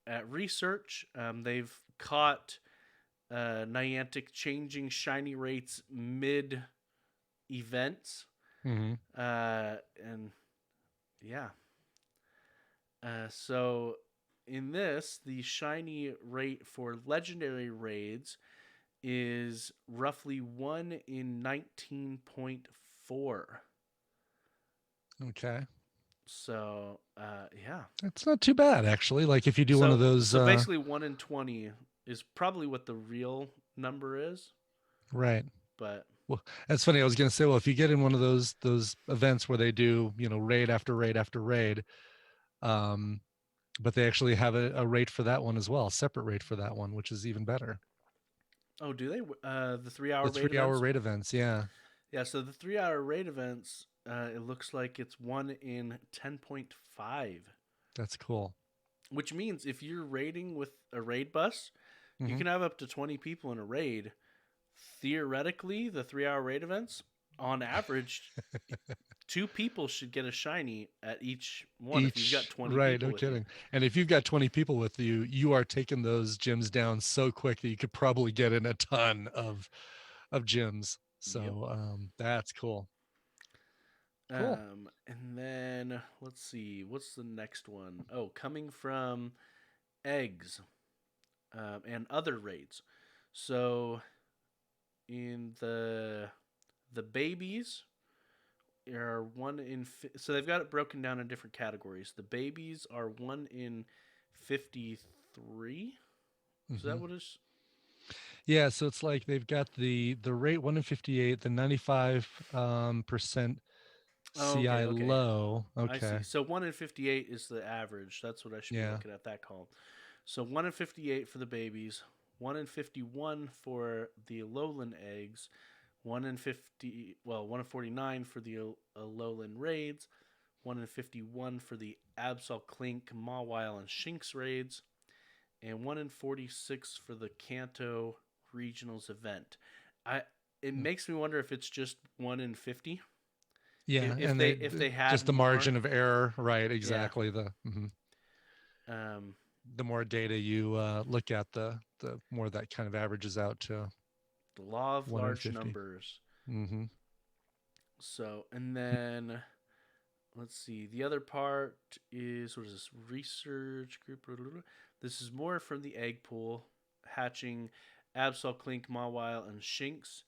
at research. They've caught Niantic changing shiny rates mid events. And yeah. So in this, the shiny rate for legendary raids is roughly 1 in 19.4. Okay. So, yeah. It's not too bad, actually. Like if you do one of those... So basically 1 in 20 is probably what the real number is. Right. But... Well, that's funny. I was going to say, well, if you get in one of those events where they do, raid after raid after raid, but they actually have a rate for that one as well, a separate rate for that one, which is even better. Oh, do they? The 3 hour raid events? 3 hour raid events. Yeah, so the 3 hour raid events it looks like it's 1 in 10.5, That's cool. which means if you're raiding with a raid bus, you Mhm. can have up to 20 people in a raid. Theoretically, the 3-hour raid events, on average, 2 people should get a shiny at each one if you've got 20 Right, people no with you. kidding. And if you've got 20 people with you, you are taking those gyms down so quick that you could probably get in a ton of gyms. Yep. So that's cool. Cool. And then let's see, what's the next one? Oh, coming from eggs and other raids. So in the babies are 1 in so they've got it broken down in different categories. The babies are 1 in 53. Is that Mhm. what it's? Yeah, so it's like they've got the rate 1 in 58, the 95 percent Oh, CI okay. low. I see. Okay. So 1 in 58 is the average. That's what I should be Yeah. looking at, that column. So 1 in 58 for the babies, 1 in 51 for the lowland eggs, 1 in 1 in 49 for the lowland raids, 1 in 51 for the Absol, Clink, Mawile, and Shinx raids, and 1 in 46 for the Kanto Regionals event. It Mm. makes me wonder if it's just 1 in 50. Yeah, If and they had just the more, margin of error, right? yeah. Exactly. Um, The more data you look at, the more that kind of averages out to the law of 1 in large 50. numbers. Mm-hmm. So, and then let's see. The other part is, what is this? Research group. Blah, blah, blah. This is more from the egg pool, hatching Absol, Clink, Mawile, and Shinx.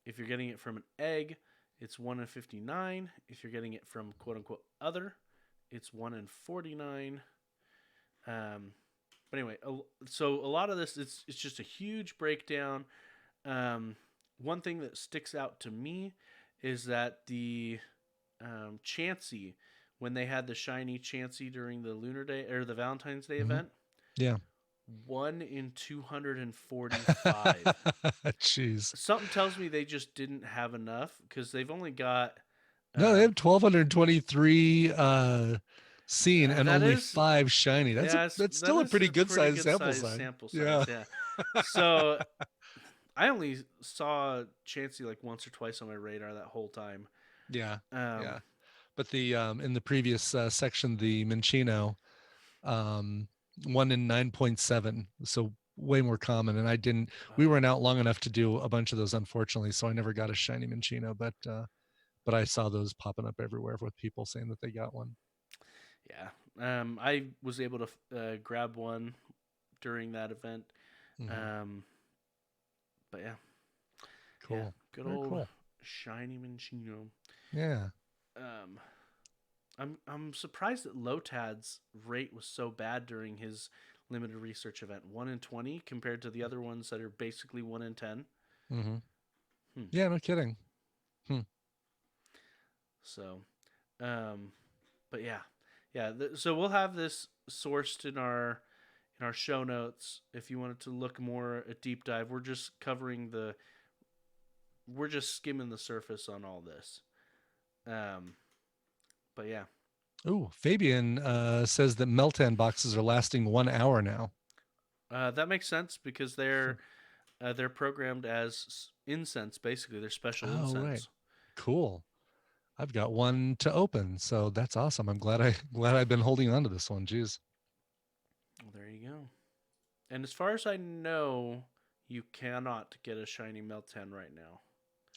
If you're getting it from an egg, it's 1 in 59. If you're getting it from quote unquote other, it's 1 in 49. But anyway, so a lot of this, it's just a huge breakdown. One thing that sticks out to me is that the Chansey, when they had the shiny Chansey during the Lunar Day or the Valentine's Day Mm-hmm. event, Yeah. 1 in 245. Jeez. Something tells me they just didn't have enough because they've only got. No, they have 1,223 seen and That only is, 5 shiny. That's that still a is pretty a good pretty size good sample size size. sample Yeah. size. Yeah. So I only saw Chansey like once or twice on my radar that whole time. Yeah. Um, Yeah. But the in the previous section, the Minccino, 1 in 9.7, so way more common. And we weren't out long enough to do a bunch of those, unfortunately, so I never got a shiny Minccino, but I saw those popping up everywhere with people saying that they got one. Yeah. I was able to grab one during that event. Mm-hmm. But yeah. Cool. Yeah. Good Very old cool. shiny Minccino. Yeah. I'm surprised that Lotad's rate was so bad during his limited research event. 1 in 20 compared to the other ones that are basically 1 in 10. Mm-hmm. Yeah, no kidding. So, but yeah. So we'll have this sourced in our show notes if you wanted to look more a deep dive. We're just skimming the surface on all this. But yeah. Oh, Fabian says that Meltan boxes are lasting 1 hour now. That makes sense because they're programmed as incense. Basically, they're special incense. Right. Cool. I've got one to open, so that's awesome. I'm glad I've been holding on to this one. Jeez. Well, there you go. And as far as I know, you cannot get a shiny Meltan right now.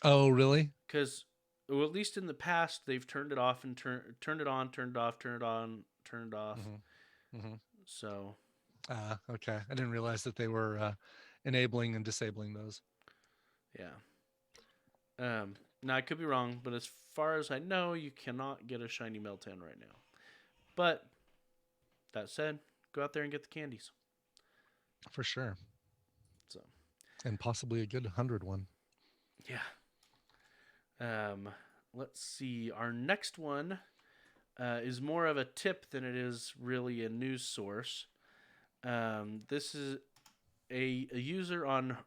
Oh, really? Because, well, at least in the past, they've turned it off and turned it on, turned it off, turned it on, turned it off. Mm-hmm. Mm-hmm. So. Okay. I didn't realize that they were enabling and disabling those. Yeah. Now, I could be wrong, but as far as I know, you cannot get a shiny Meltan right now. But, that said, go out there and get the candies. For sure. So. And possibly a good 100 one. Yeah. Let's see. Our next one is more of a tip than it is really a news source. This is a user on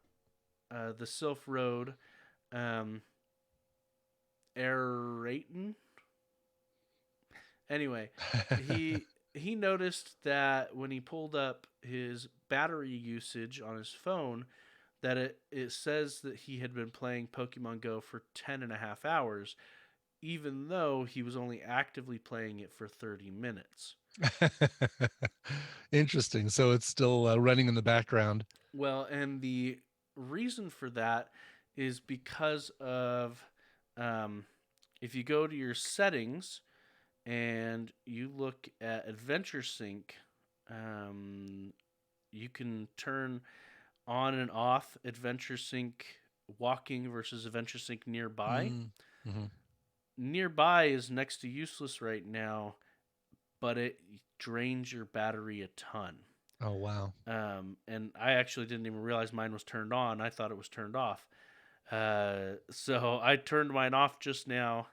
the Sylph Road, Aeratin. Anyway, he noticed that when he pulled up his battery usage on his phone, that it says that he had been playing Pokemon Go for 10 and a half hours, even though he was only actively playing it for 30 minutes. Interesting. So it's still running in the background. Well, and the reason for that is because of if you go to your settings and you look at Adventure Sync, you can turn on and off Adventure Sync walking versus Adventure Sync nearby. Mm-hmm. Nearby is next to useless right now, but it drains your battery a ton. Oh, wow. And I actually didn't even realize mine was turned on. I thought it was turned off. So I turned mine off just now.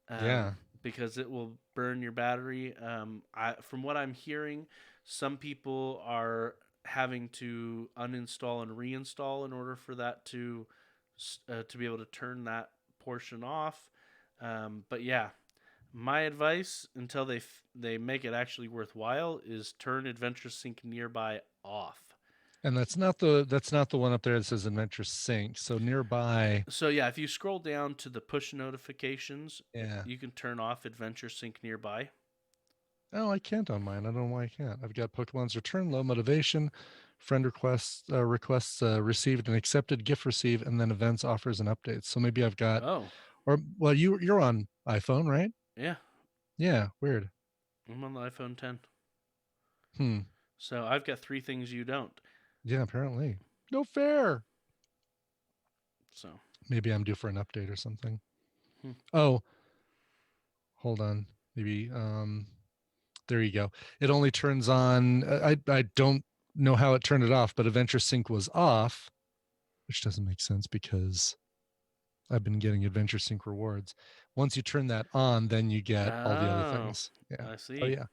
Yeah. Because it will burn your battery. From what I'm hearing, some people are having to uninstall and reinstall in order for that to be able to turn that portion off. But yeah, my advice until they make it actually worthwhile is turn Adventure Sync nearby off. And that's not the one up there that says Adventure Sync. So nearby. So yeah, if you scroll down to the push notifications, Yeah. you can turn off Adventure Sync nearby. Oh, I can't on mine. I don't know why I can't. I've got Pokemon's return, low motivation, friend requests received and accepted, gift received, and then events, offers, and updates. So maybe I've got. Oh. Or well, you're on iPhone, right? Yeah. Yeah. Weird. I'm on the iPhone 10. Hmm. So I've got 3 things you don't. Yeah. Apparently. No fair. So Maybe I'm due for an update or something. Hmm. Oh. Hold on. Maybe. There you go. It only turns on. I don't know how it turned it off, but Adventure Sync was off, which doesn't make sense because I've been getting Adventure Sync rewards. Once you turn that on, then you get all the other things. Yeah. I see. Oh yeah.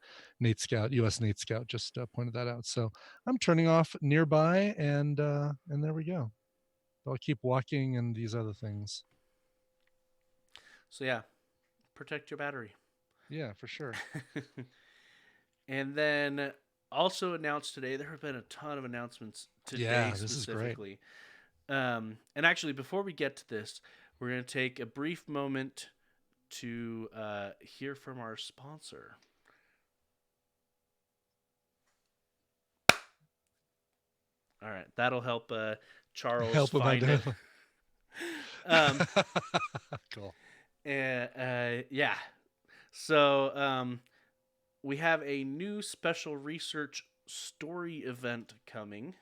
NateScout, usnatescout just pointed that out. So I'm turning off nearby, and there we go. I'll keep walking and these other things. So yeah, protect your battery. Yeah, for sure. And then also announced today, there have been a ton of announcements today Yeah, this is great. specifically. And actually, before we get to this, we're going to take a brief moment to hear from our sponsor. All right, that'll help Charles find it. Cool. Yeah. So we have a new special research story event coming,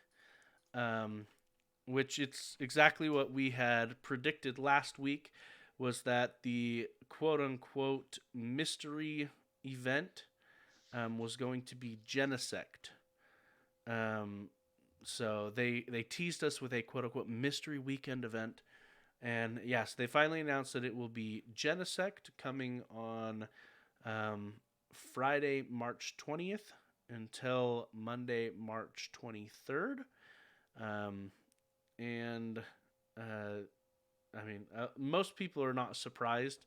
which it's exactly what we had predicted last week, was that the quote-unquote mystery event was going to be Genesect. So they teased us with a quote-unquote mystery weekend event. And yes, they finally announced that it will be Genesect coming on Friday, March 20th until Monday, March 23rd. Most people are not surprised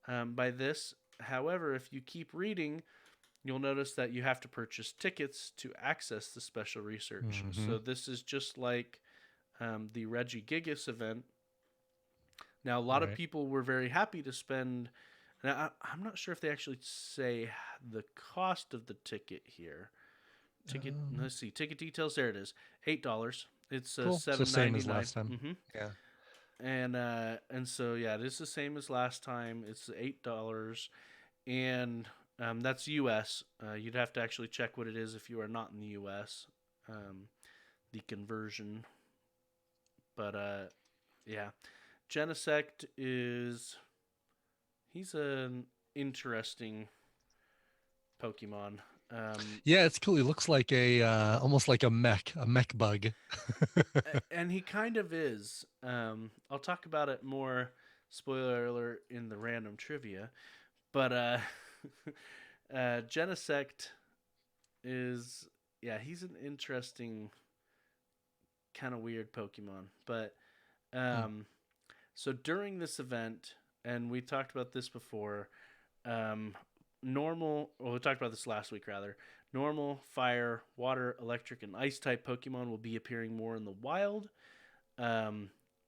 by this. However, if you keep reading, you'll notice that you have to purchase tickets to access the special research. Mm-hmm. So this is just like the Regigigas event. Now, a lot of people were very happy to spend. Now, I'm not sure if they actually say the cost of the ticket here. Let's see. Ticket details. There it is. $8. It's cool. $7.99. So same as last time. Mm-hmm. Yeah. And so yeah, it is the same as last time. It's $8, and that's U.S. You'd have to actually check what it is if you are not in the U.S. The conversion, but yeah. Genesect he's an interesting Pokemon. Yeah, it's cool. He looks like almost like a mech bug. And he kind of is. I'll talk about it more, spoiler alert, in the random trivia. But Genesect he's an interesting, kind of weird Pokemon. But so during this event, and we talked about this before. We talked about this last week rather. Normal, fire, water, electric, and ice type Pokemon will be appearing more in the wild.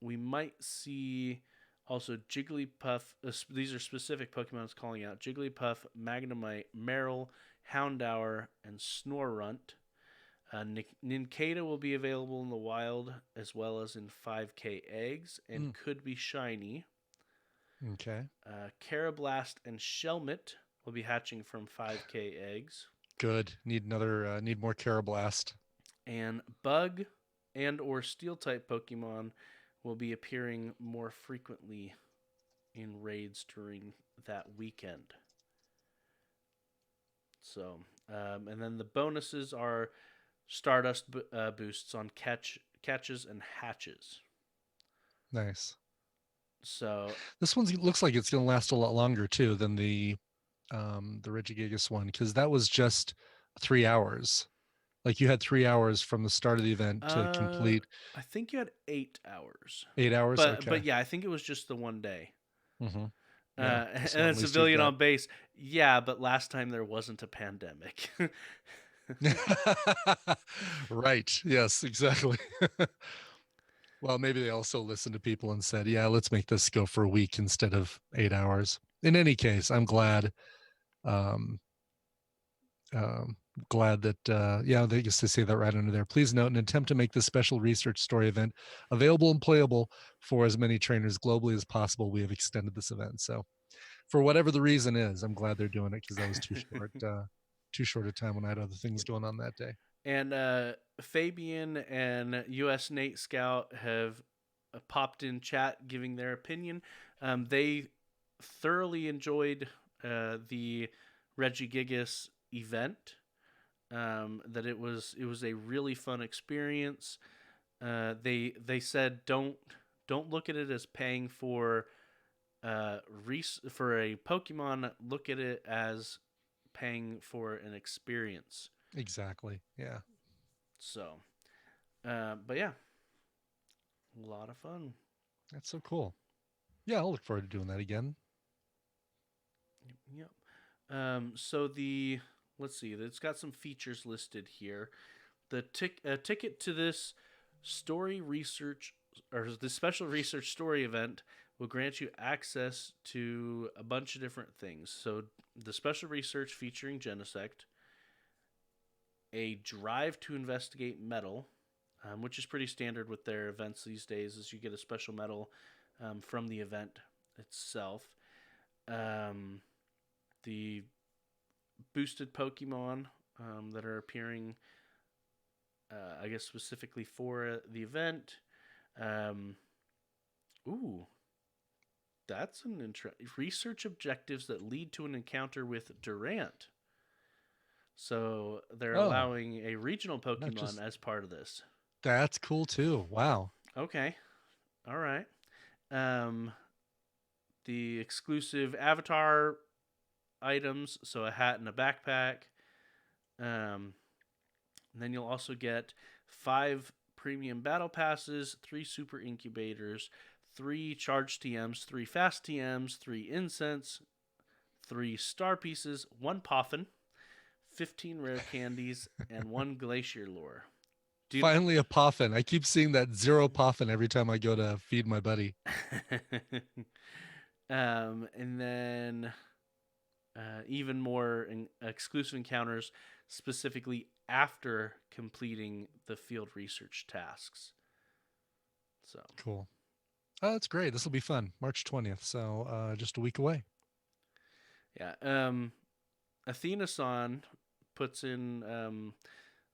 We might see also Jigglypuff. These are specific Pokemon calling out Jigglypuff, Magnemite, Marill, Houndour, and Snorunt. Nincada will be available in the wild as well as in 5K eggs and could be shiny. Okay. Carablast and Shelmet will be hatching from 5K eggs. Good. Need more Carablast. And Bug and or Steel type Pokemon will be appearing more frequently in raids during that weekend. So, and then the bonuses are Stardust boosts on catches and hatches. Nice. So this one looks like it's going to last a lot longer too than the Regigigas one, because that was just 3 hours. Like you had 3 hours from the start of the event to complete. I think you had 8 hours. 8 hours. But yeah, I think it was just the one day. Mm-hmm. Yeah, and then civilian on base. Yeah, but last time there wasn't a pandemic. Right. Yes, exactly. Well, maybe they also listened to people and said, yeah, let's make this go for a week instead of 8 hours. In any case, I'm glad. Glad that, I guess they say that right under there. Please note, an attempt to make this special research story event available and playable for as many trainers globally as possible, we have extended this event. So for whatever the reason is, I'm glad they're doing it, because that was too short a time when I had other things going on that day. And Fabian and usnatescout have popped in chat giving their opinion. They thoroughly enjoyed the Regigigas event. That it was a really fun experience. They said don't look at it as paying for a Pokemon. Look at it as paying for an experience. Exactly. Yeah. So, but yeah, a lot of fun. That's so cool. Yeah, I'll look forward to doing that again. Yep. So let's see. It's got some features listed here. The ticket to this story research or the special research story event will grant you access to a bunch of different things. So the special research featuring Genesect, a drive to investigate medal, which is pretty standard with their events these days, is you get a special medal from the event itself. The boosted Pokemon that are appearing, I guess specifically for the event. That's an research objectives that lead to an encounter with Durant. So they're allowing a regional Pokemon as part of this. That's cool too. Wow. Okay. All right. The exclusive avatar items, so a hat and a backpack. And then you'll also get 5 premium battle passes, 3 super incubators, 3 charge TMs, 3 fast TMs, 3 incense, 3 star pieces, 1 Poffin, 15 rare candies, and 1 glacier lure. Finally a Poffin. I keep seeing that 0 Poffin every time I go to feed my buddy. And then even more exclusive encounters specifically after completing the field research tasks. So cool. Oh, that's great. This will be fun. March 20th. So just a week away. Yeah. Athena-san puts in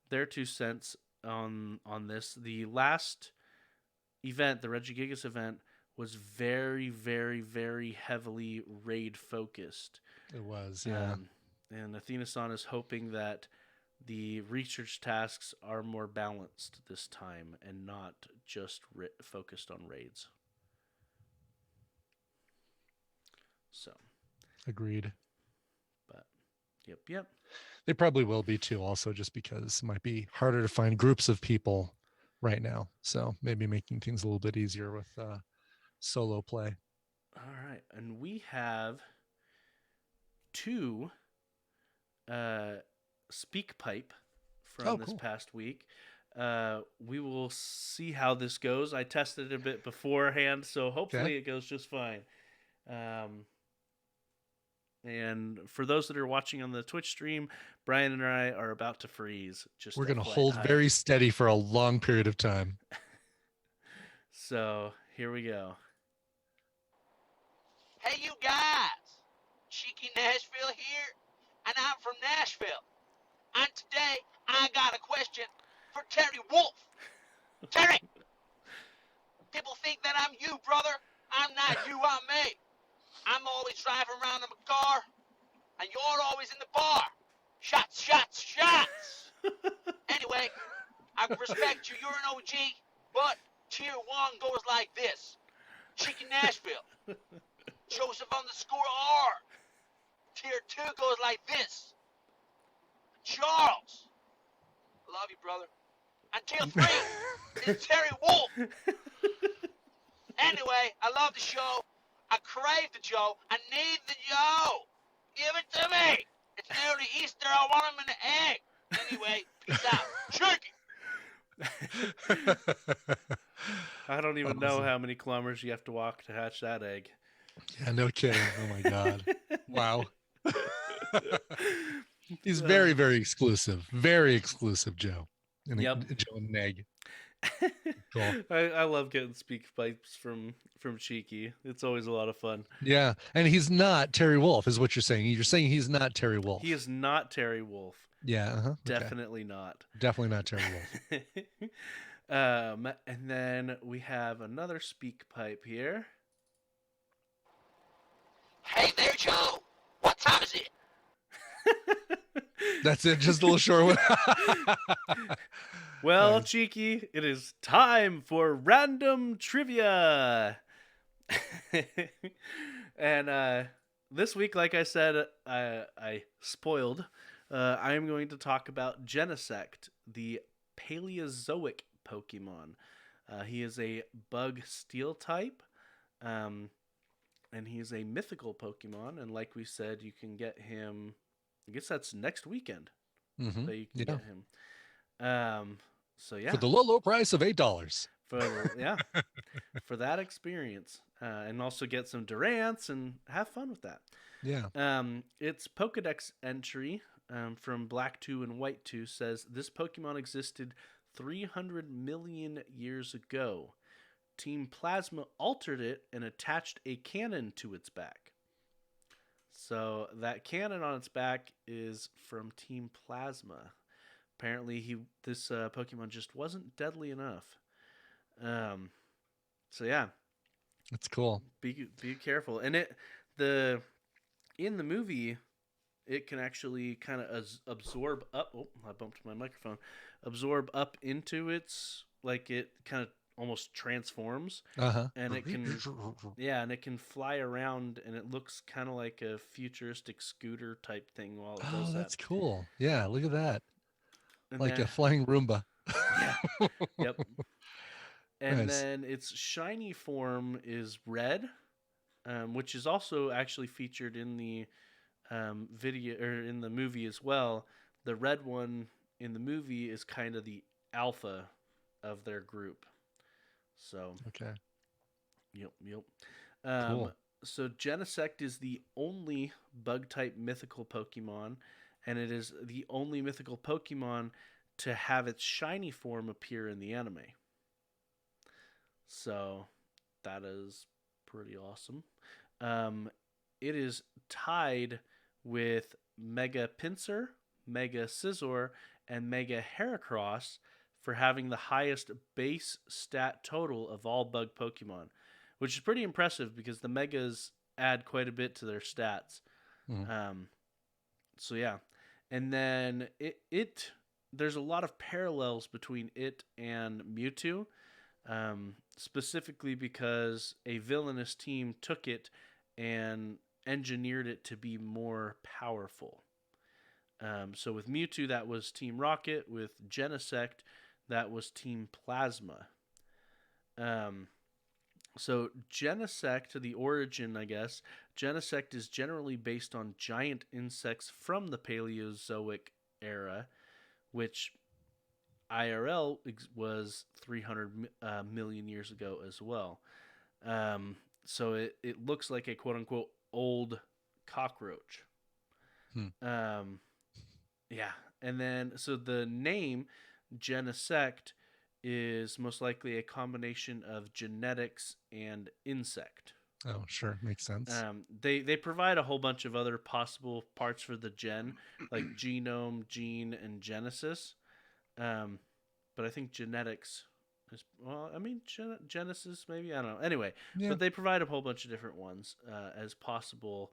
their 2 cents on this. The last event, the Regigigas event, was very, very, very heavily raid focused. It was, yeah. And Athena-san is hoping that the research tasks are more balanced this time and not just focused on raids. So, agreed. But, yep. They probably will be too, also, just because it might be harder to find groups of people right now. So maybe making things a little bit easier with solo play. All right, and we have two speak pipe from this cool. past week. We will see how this goes. I tested it a bit beforehand, so hopefully it goes just fine. And for those that are watching on the Twitch stream, Brian and I are about to freeze. We're going to hold very steady for a long period of time. So here we go. Hey, you guys! Cheeky Nashville here, and I'm from Nashville. And today, I got a question for Terrywolf. Terry! People think that I'm you, brother. I'm not you, I'm me. I'm always driving around in my car, and you're always in the bar. Shots, shots, shots! Anyway, I respect you, you're an OG, but Tier 1 goes like this. Cheeky Nashville. Joseph _R. Tier 2 goes like this. Charles. Love you, brother. And Tier 3 is Terry Wolf. Anyway, I love the show. I crave the Joe. I need the Joe. Give it to me. It's nearly Easter. I want him in the egg. Anyway, peace out. Cheeky. I don't even know how many kilometers you have to walk to hatch that egg. Yeah, no kidding. Oh my God. Wow. He's very, very exclusive. Very exclusive, Joe. Yep. Joe and Neg. Cool. I love getting speak pipes from Cheeky. It's always a lot of fun. Yeah. And he's not Terry Wolf, is what you're saying. You're saying he's not Terry Wolf. He is not Terry Wolf. Yeah. Uh-huh. Definitely not. Definitely not Terry Wolf. And then we have another speak pipe here. Hey there, Joe. What time is it? That's it. Just a little short one. Well, Cheeky, it is time for random trivia. And this week, like I said, I spoiled. I am going to talk about Genesect, the Paleozoic Pokemon. He is a bug steel type, and he's a mythical Pokemon. And like we said, you can get him. I guess that's next weekend that you can get him. So yeah, for the low price of $8. For that experience, and also get some Durants and have fun with that. Yeah. Its Pokedex entry from Black 2 and White 2 says this Pokemon existed 300 million years ago. Team Plasma altered it and attached a cannon to its back. So that cannon on its back is from Team Plasma. Apparently, this Pokemon just wasn't deadly enough. So yeah, that's cool. Be careful. And in the movie, it can actually kind of absorb up. Oh, I bumped my microphone. Absorb up into its, like, it kind of almost transforms. And it can and it can fly around, and it looks kind of like a futuristic scooter type thing while it does that. That's cool. Yeah, look at that. And like then, a flying Roomba. Yeah. Yep. And Nice. then its shiny form is red, which is also actually featured in the video or in the movie as well. The red one in the movie is kind of the alpha of their group. So okay. Yep. Cool. So Genesect is the only bug type mythical Pokemon, and it is the only mythical Pokemon to have its shiny form appear in the anime. So that is pretty awesome. It is tied with Mega Pinsir, Mega Scizor, and Mega Heracross for having the highest base stat total of all bug Pokemon, which is pretty impressive because the Megas add quite a bit to their stats. Mm-hmm. So yeah. And then there's a lot of parallels between it and Mewtwo, specifically because a villainous team took it and engineered it to be more powerful. So with Mewtwo, that was Team Rocket. With Genesect, that was Team Plasma. So Genesect, the origin, I guess, Genesect is generally based on giant insects from the Paleozoic era, which IRL was 300 million years ago as well. So it looks like a quote unquote old cockroach. Hmm. Yeah. And then, so the name Genesect is most likely a combination of genetics and insect. Oh, sure. Makes sense. They provide a whole bunch of other possible parts for the gen, like genome, gene, and genesis. Um, but I think genetics is, well, I mean, genesis maybe, I don't know. Anyway, Yeah. but they provide a whole bunch of different ones as possible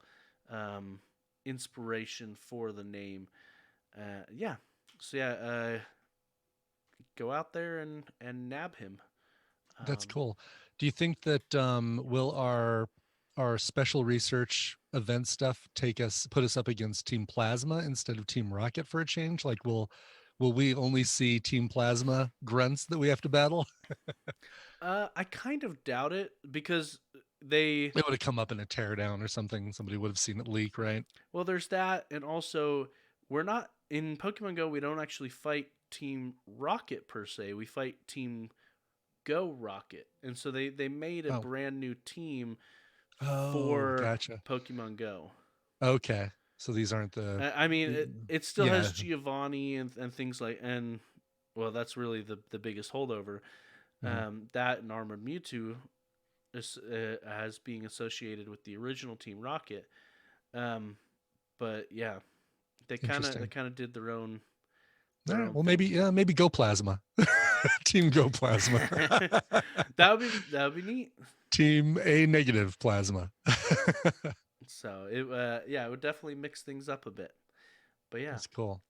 inspiration for the name. Yeah. So yeah, go out there and nab him. That's cool. Do you think that will our special research event stuff put us up against Team Plasma instead of Team Rocket for a change? Like will we only see Team Plasma grunts that we have to battle? I kind of doubt it because they It would have come up in a teardown or something. Somebody would have seen it leak, right? well, there's that, and also we're not in Pokemon Go. We don't actually fight Team Rocket per se. We fight Team Go Rocket, and so they made a Oh. brand new team Oh, for gotcha. Pokemon Go. Okay. So these aren't the I mean, it still yeah. has Giovanni and things like, and well, that's really the biggest holdover. That and Armored Mewtwo is, as being associated with the original Team Rocket. But yeah, they kind of did their own. All right. Well, thing. maybe Go Plasma. Team Go Plasma. that would be neat. Team A negative Plasma. So it it would definitely mix things up a bit. But yeah, That's cool.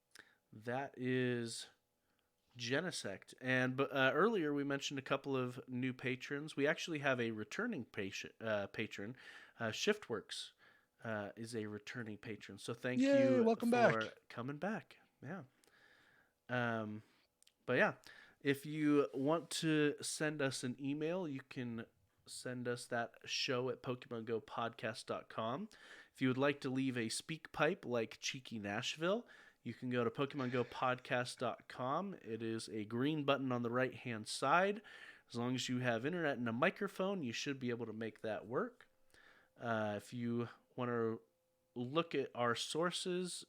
that is Genesect. And but earlier we mentioned a couple of new patrons. We actually have a returning patron. Shiftworks is a returning patron. So thank you Welcome for back. coming back. Yeah. But yeah, if you want to send us an email, you can send us that show at PokemonGoPodcast.com. If you would like to leave a speak pipe like Cheeky Nashville, you can go to PokemonGoPodcast.com. It is a green button on the right-hand side. As long as you have internet and a microphone, you should be able to make that work. If you want to look at our sources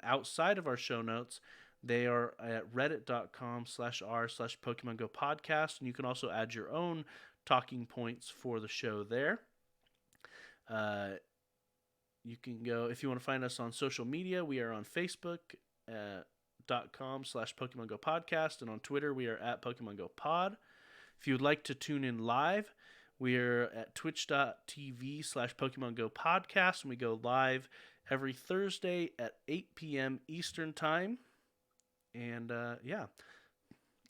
outside of our show notes, they are at reddit.com/r/Pokemon Go Podcast, and you can also add your own talking points for the show there. You can go, if you want to find us on social media, we are on Facebook.com/Pokemon Go Podcast, and on Twitter, we are at Pokemon Go Pod. If you would like to tune in live, we are at twitch.tv/Pokemon Go Podcast, and we go live every Thursday at 8 p.m. Eastern Time. And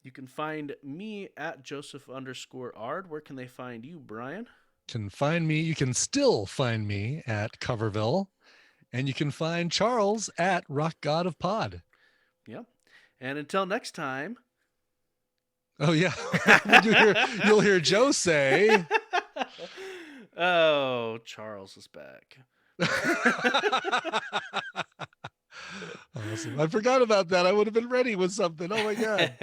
you can find me at Joseph_Ard. Where can they find you, Brian? You can still find me at Coverville, and you can find Charles at Rock God of Pod. Yep. And until next time. Oh yeah, you'll hear Joe say, "Oh, Charles is back." Awesome. I forgot about that. I would have been ready with something. Oh my god.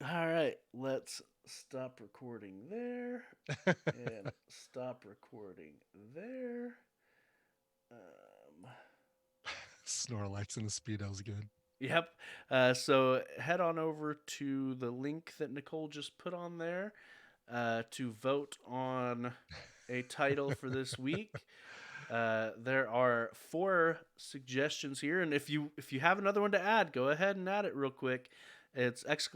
All right, let's stop recording there and stop recording there. Snorlax in a Speedo is good. Yep. So head on over to the link that Nicole just put on there to vote on a title for this week. There are 4 suggestions here, and if you have another one to add, go ahead and add it real quick. It's !S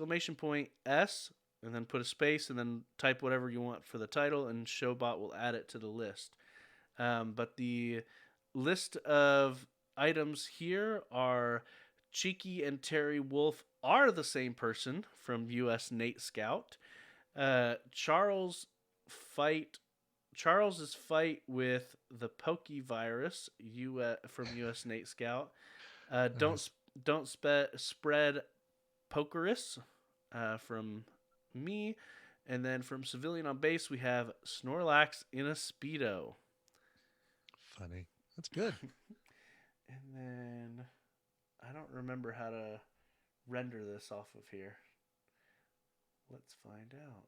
and then put a space and then type whatever you want for the title, and Showbot will add it to the list. But the list of items here are Cheeky and Terrywolf are the same person from usnatescout. Charles's fight with the Pokevirus from usnatescout. Don't spread Pokerus from me, And then from Civilian on Base, we have Snorlax in a Speedo. Funny. That's good. And then I don't remember how to render this off of here. Let's find out.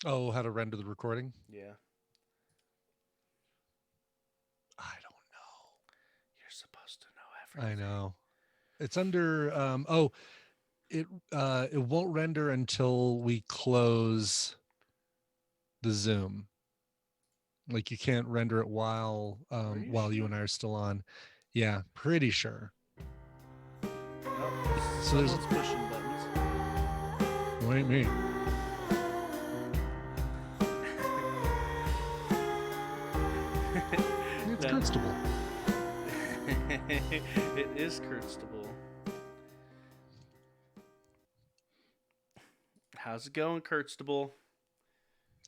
Oh, how to render the recording? Yeah. I don't know. You're supposed to know everything. I know. It's under it won't render until we close the Zoom. Like you can't render it while you and I are still on. Yeah, pretty sure. Oh, so there's pushing buttons. Wait me. It's Kurtstable. It is Kurtstable. How's it going, Kurtstable?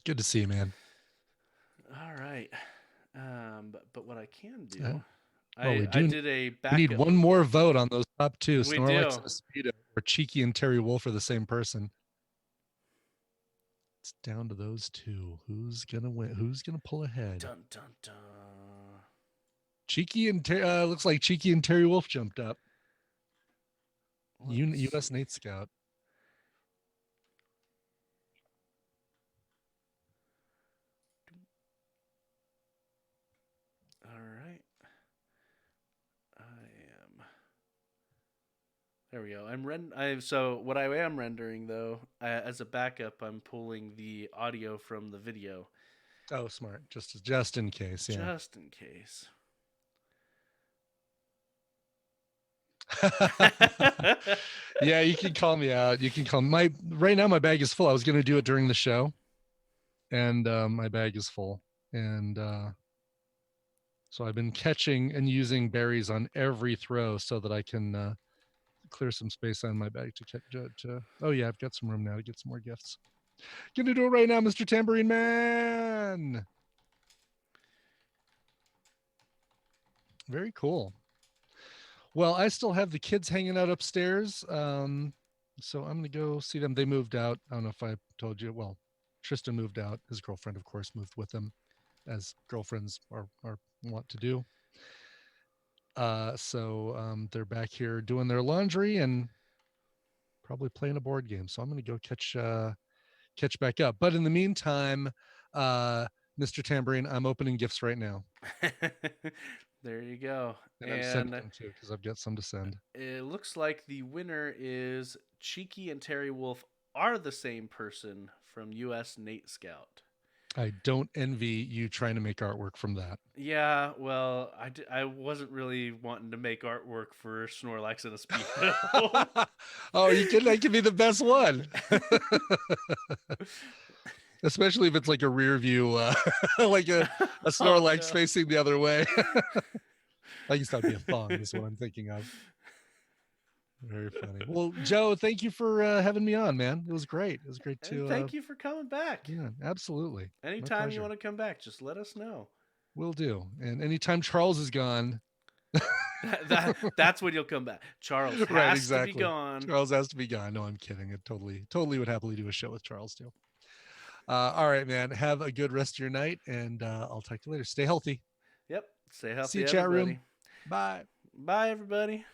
Good to see you, man. All right. But what I can do, I did a backup. We need one more vote on those top two. We Snorlax do. and Speedo, or Cheeky and Terrywolf are the same person. It's down to those two. Who's gonna win? Who's gonna pull ahead? Dun dun dun. Cheeky and looks like Cheeky and Terrywolf jumped up. US Nate Scout. All right. I am. There we go. So what I am rendering though, as a backup, I'm pulling the audio from the video. Oh, smart. Just in case. Yeah. Just in case. Yeah, you can call me out. You can call me. Right now my bag is full. I was going to do it during the show, and my bag is full, and so I've been catching and using berries on every throw so that I can clear some space on my bag to catch. Oh yeah, I've got some room now to get some more gifts. Gonna do it right now, Mr. Tambourine Man. Very cool. Well, I still have the kids hanging out upstairs. So I'm going to go see them. They moved out. I don't know if I told you. Well, Tristan moved out. His girlfriend, of course, moved with him, as girlfriends are want to do. So they're back here doing their laundry and probably playing a board game. So I'm going to go catch back up. But in the meantime, Mr. Tambourine, I'm opening gifts right now. There you go. And I'm sending them too because I've got some to send. It looks like the winner is Cheeky and Terrywolf are the same person from US Nate Scout. I don't envy you trying to make artwork from that. Yeah, well, I wasn't really wanting to make artwork for Snorlax and a Speedo. Oh, that could be the best one. Especially if it's like a rear view, like a Snorlax facing the other way. I guess that'd be a thong is what I'm thinking of. Very funny. Well, Joe, thank you for having me on, man. It was great. It was great to. Thank you for coming back. Yeah, absolutely. Anytime you want to come back, just let us know. Will do. And anytime Charles is gone. That's when you'll come back. Charles has to be gone. Charles has to be gone. No, I'm kidding. I totally would happily do a show with Charles too. All right, man. Have a good rest of your night, and I'll talk to you later. Stay healthy. Yep. Stay healthy. See you, chat room. Bye. Bye, everybody.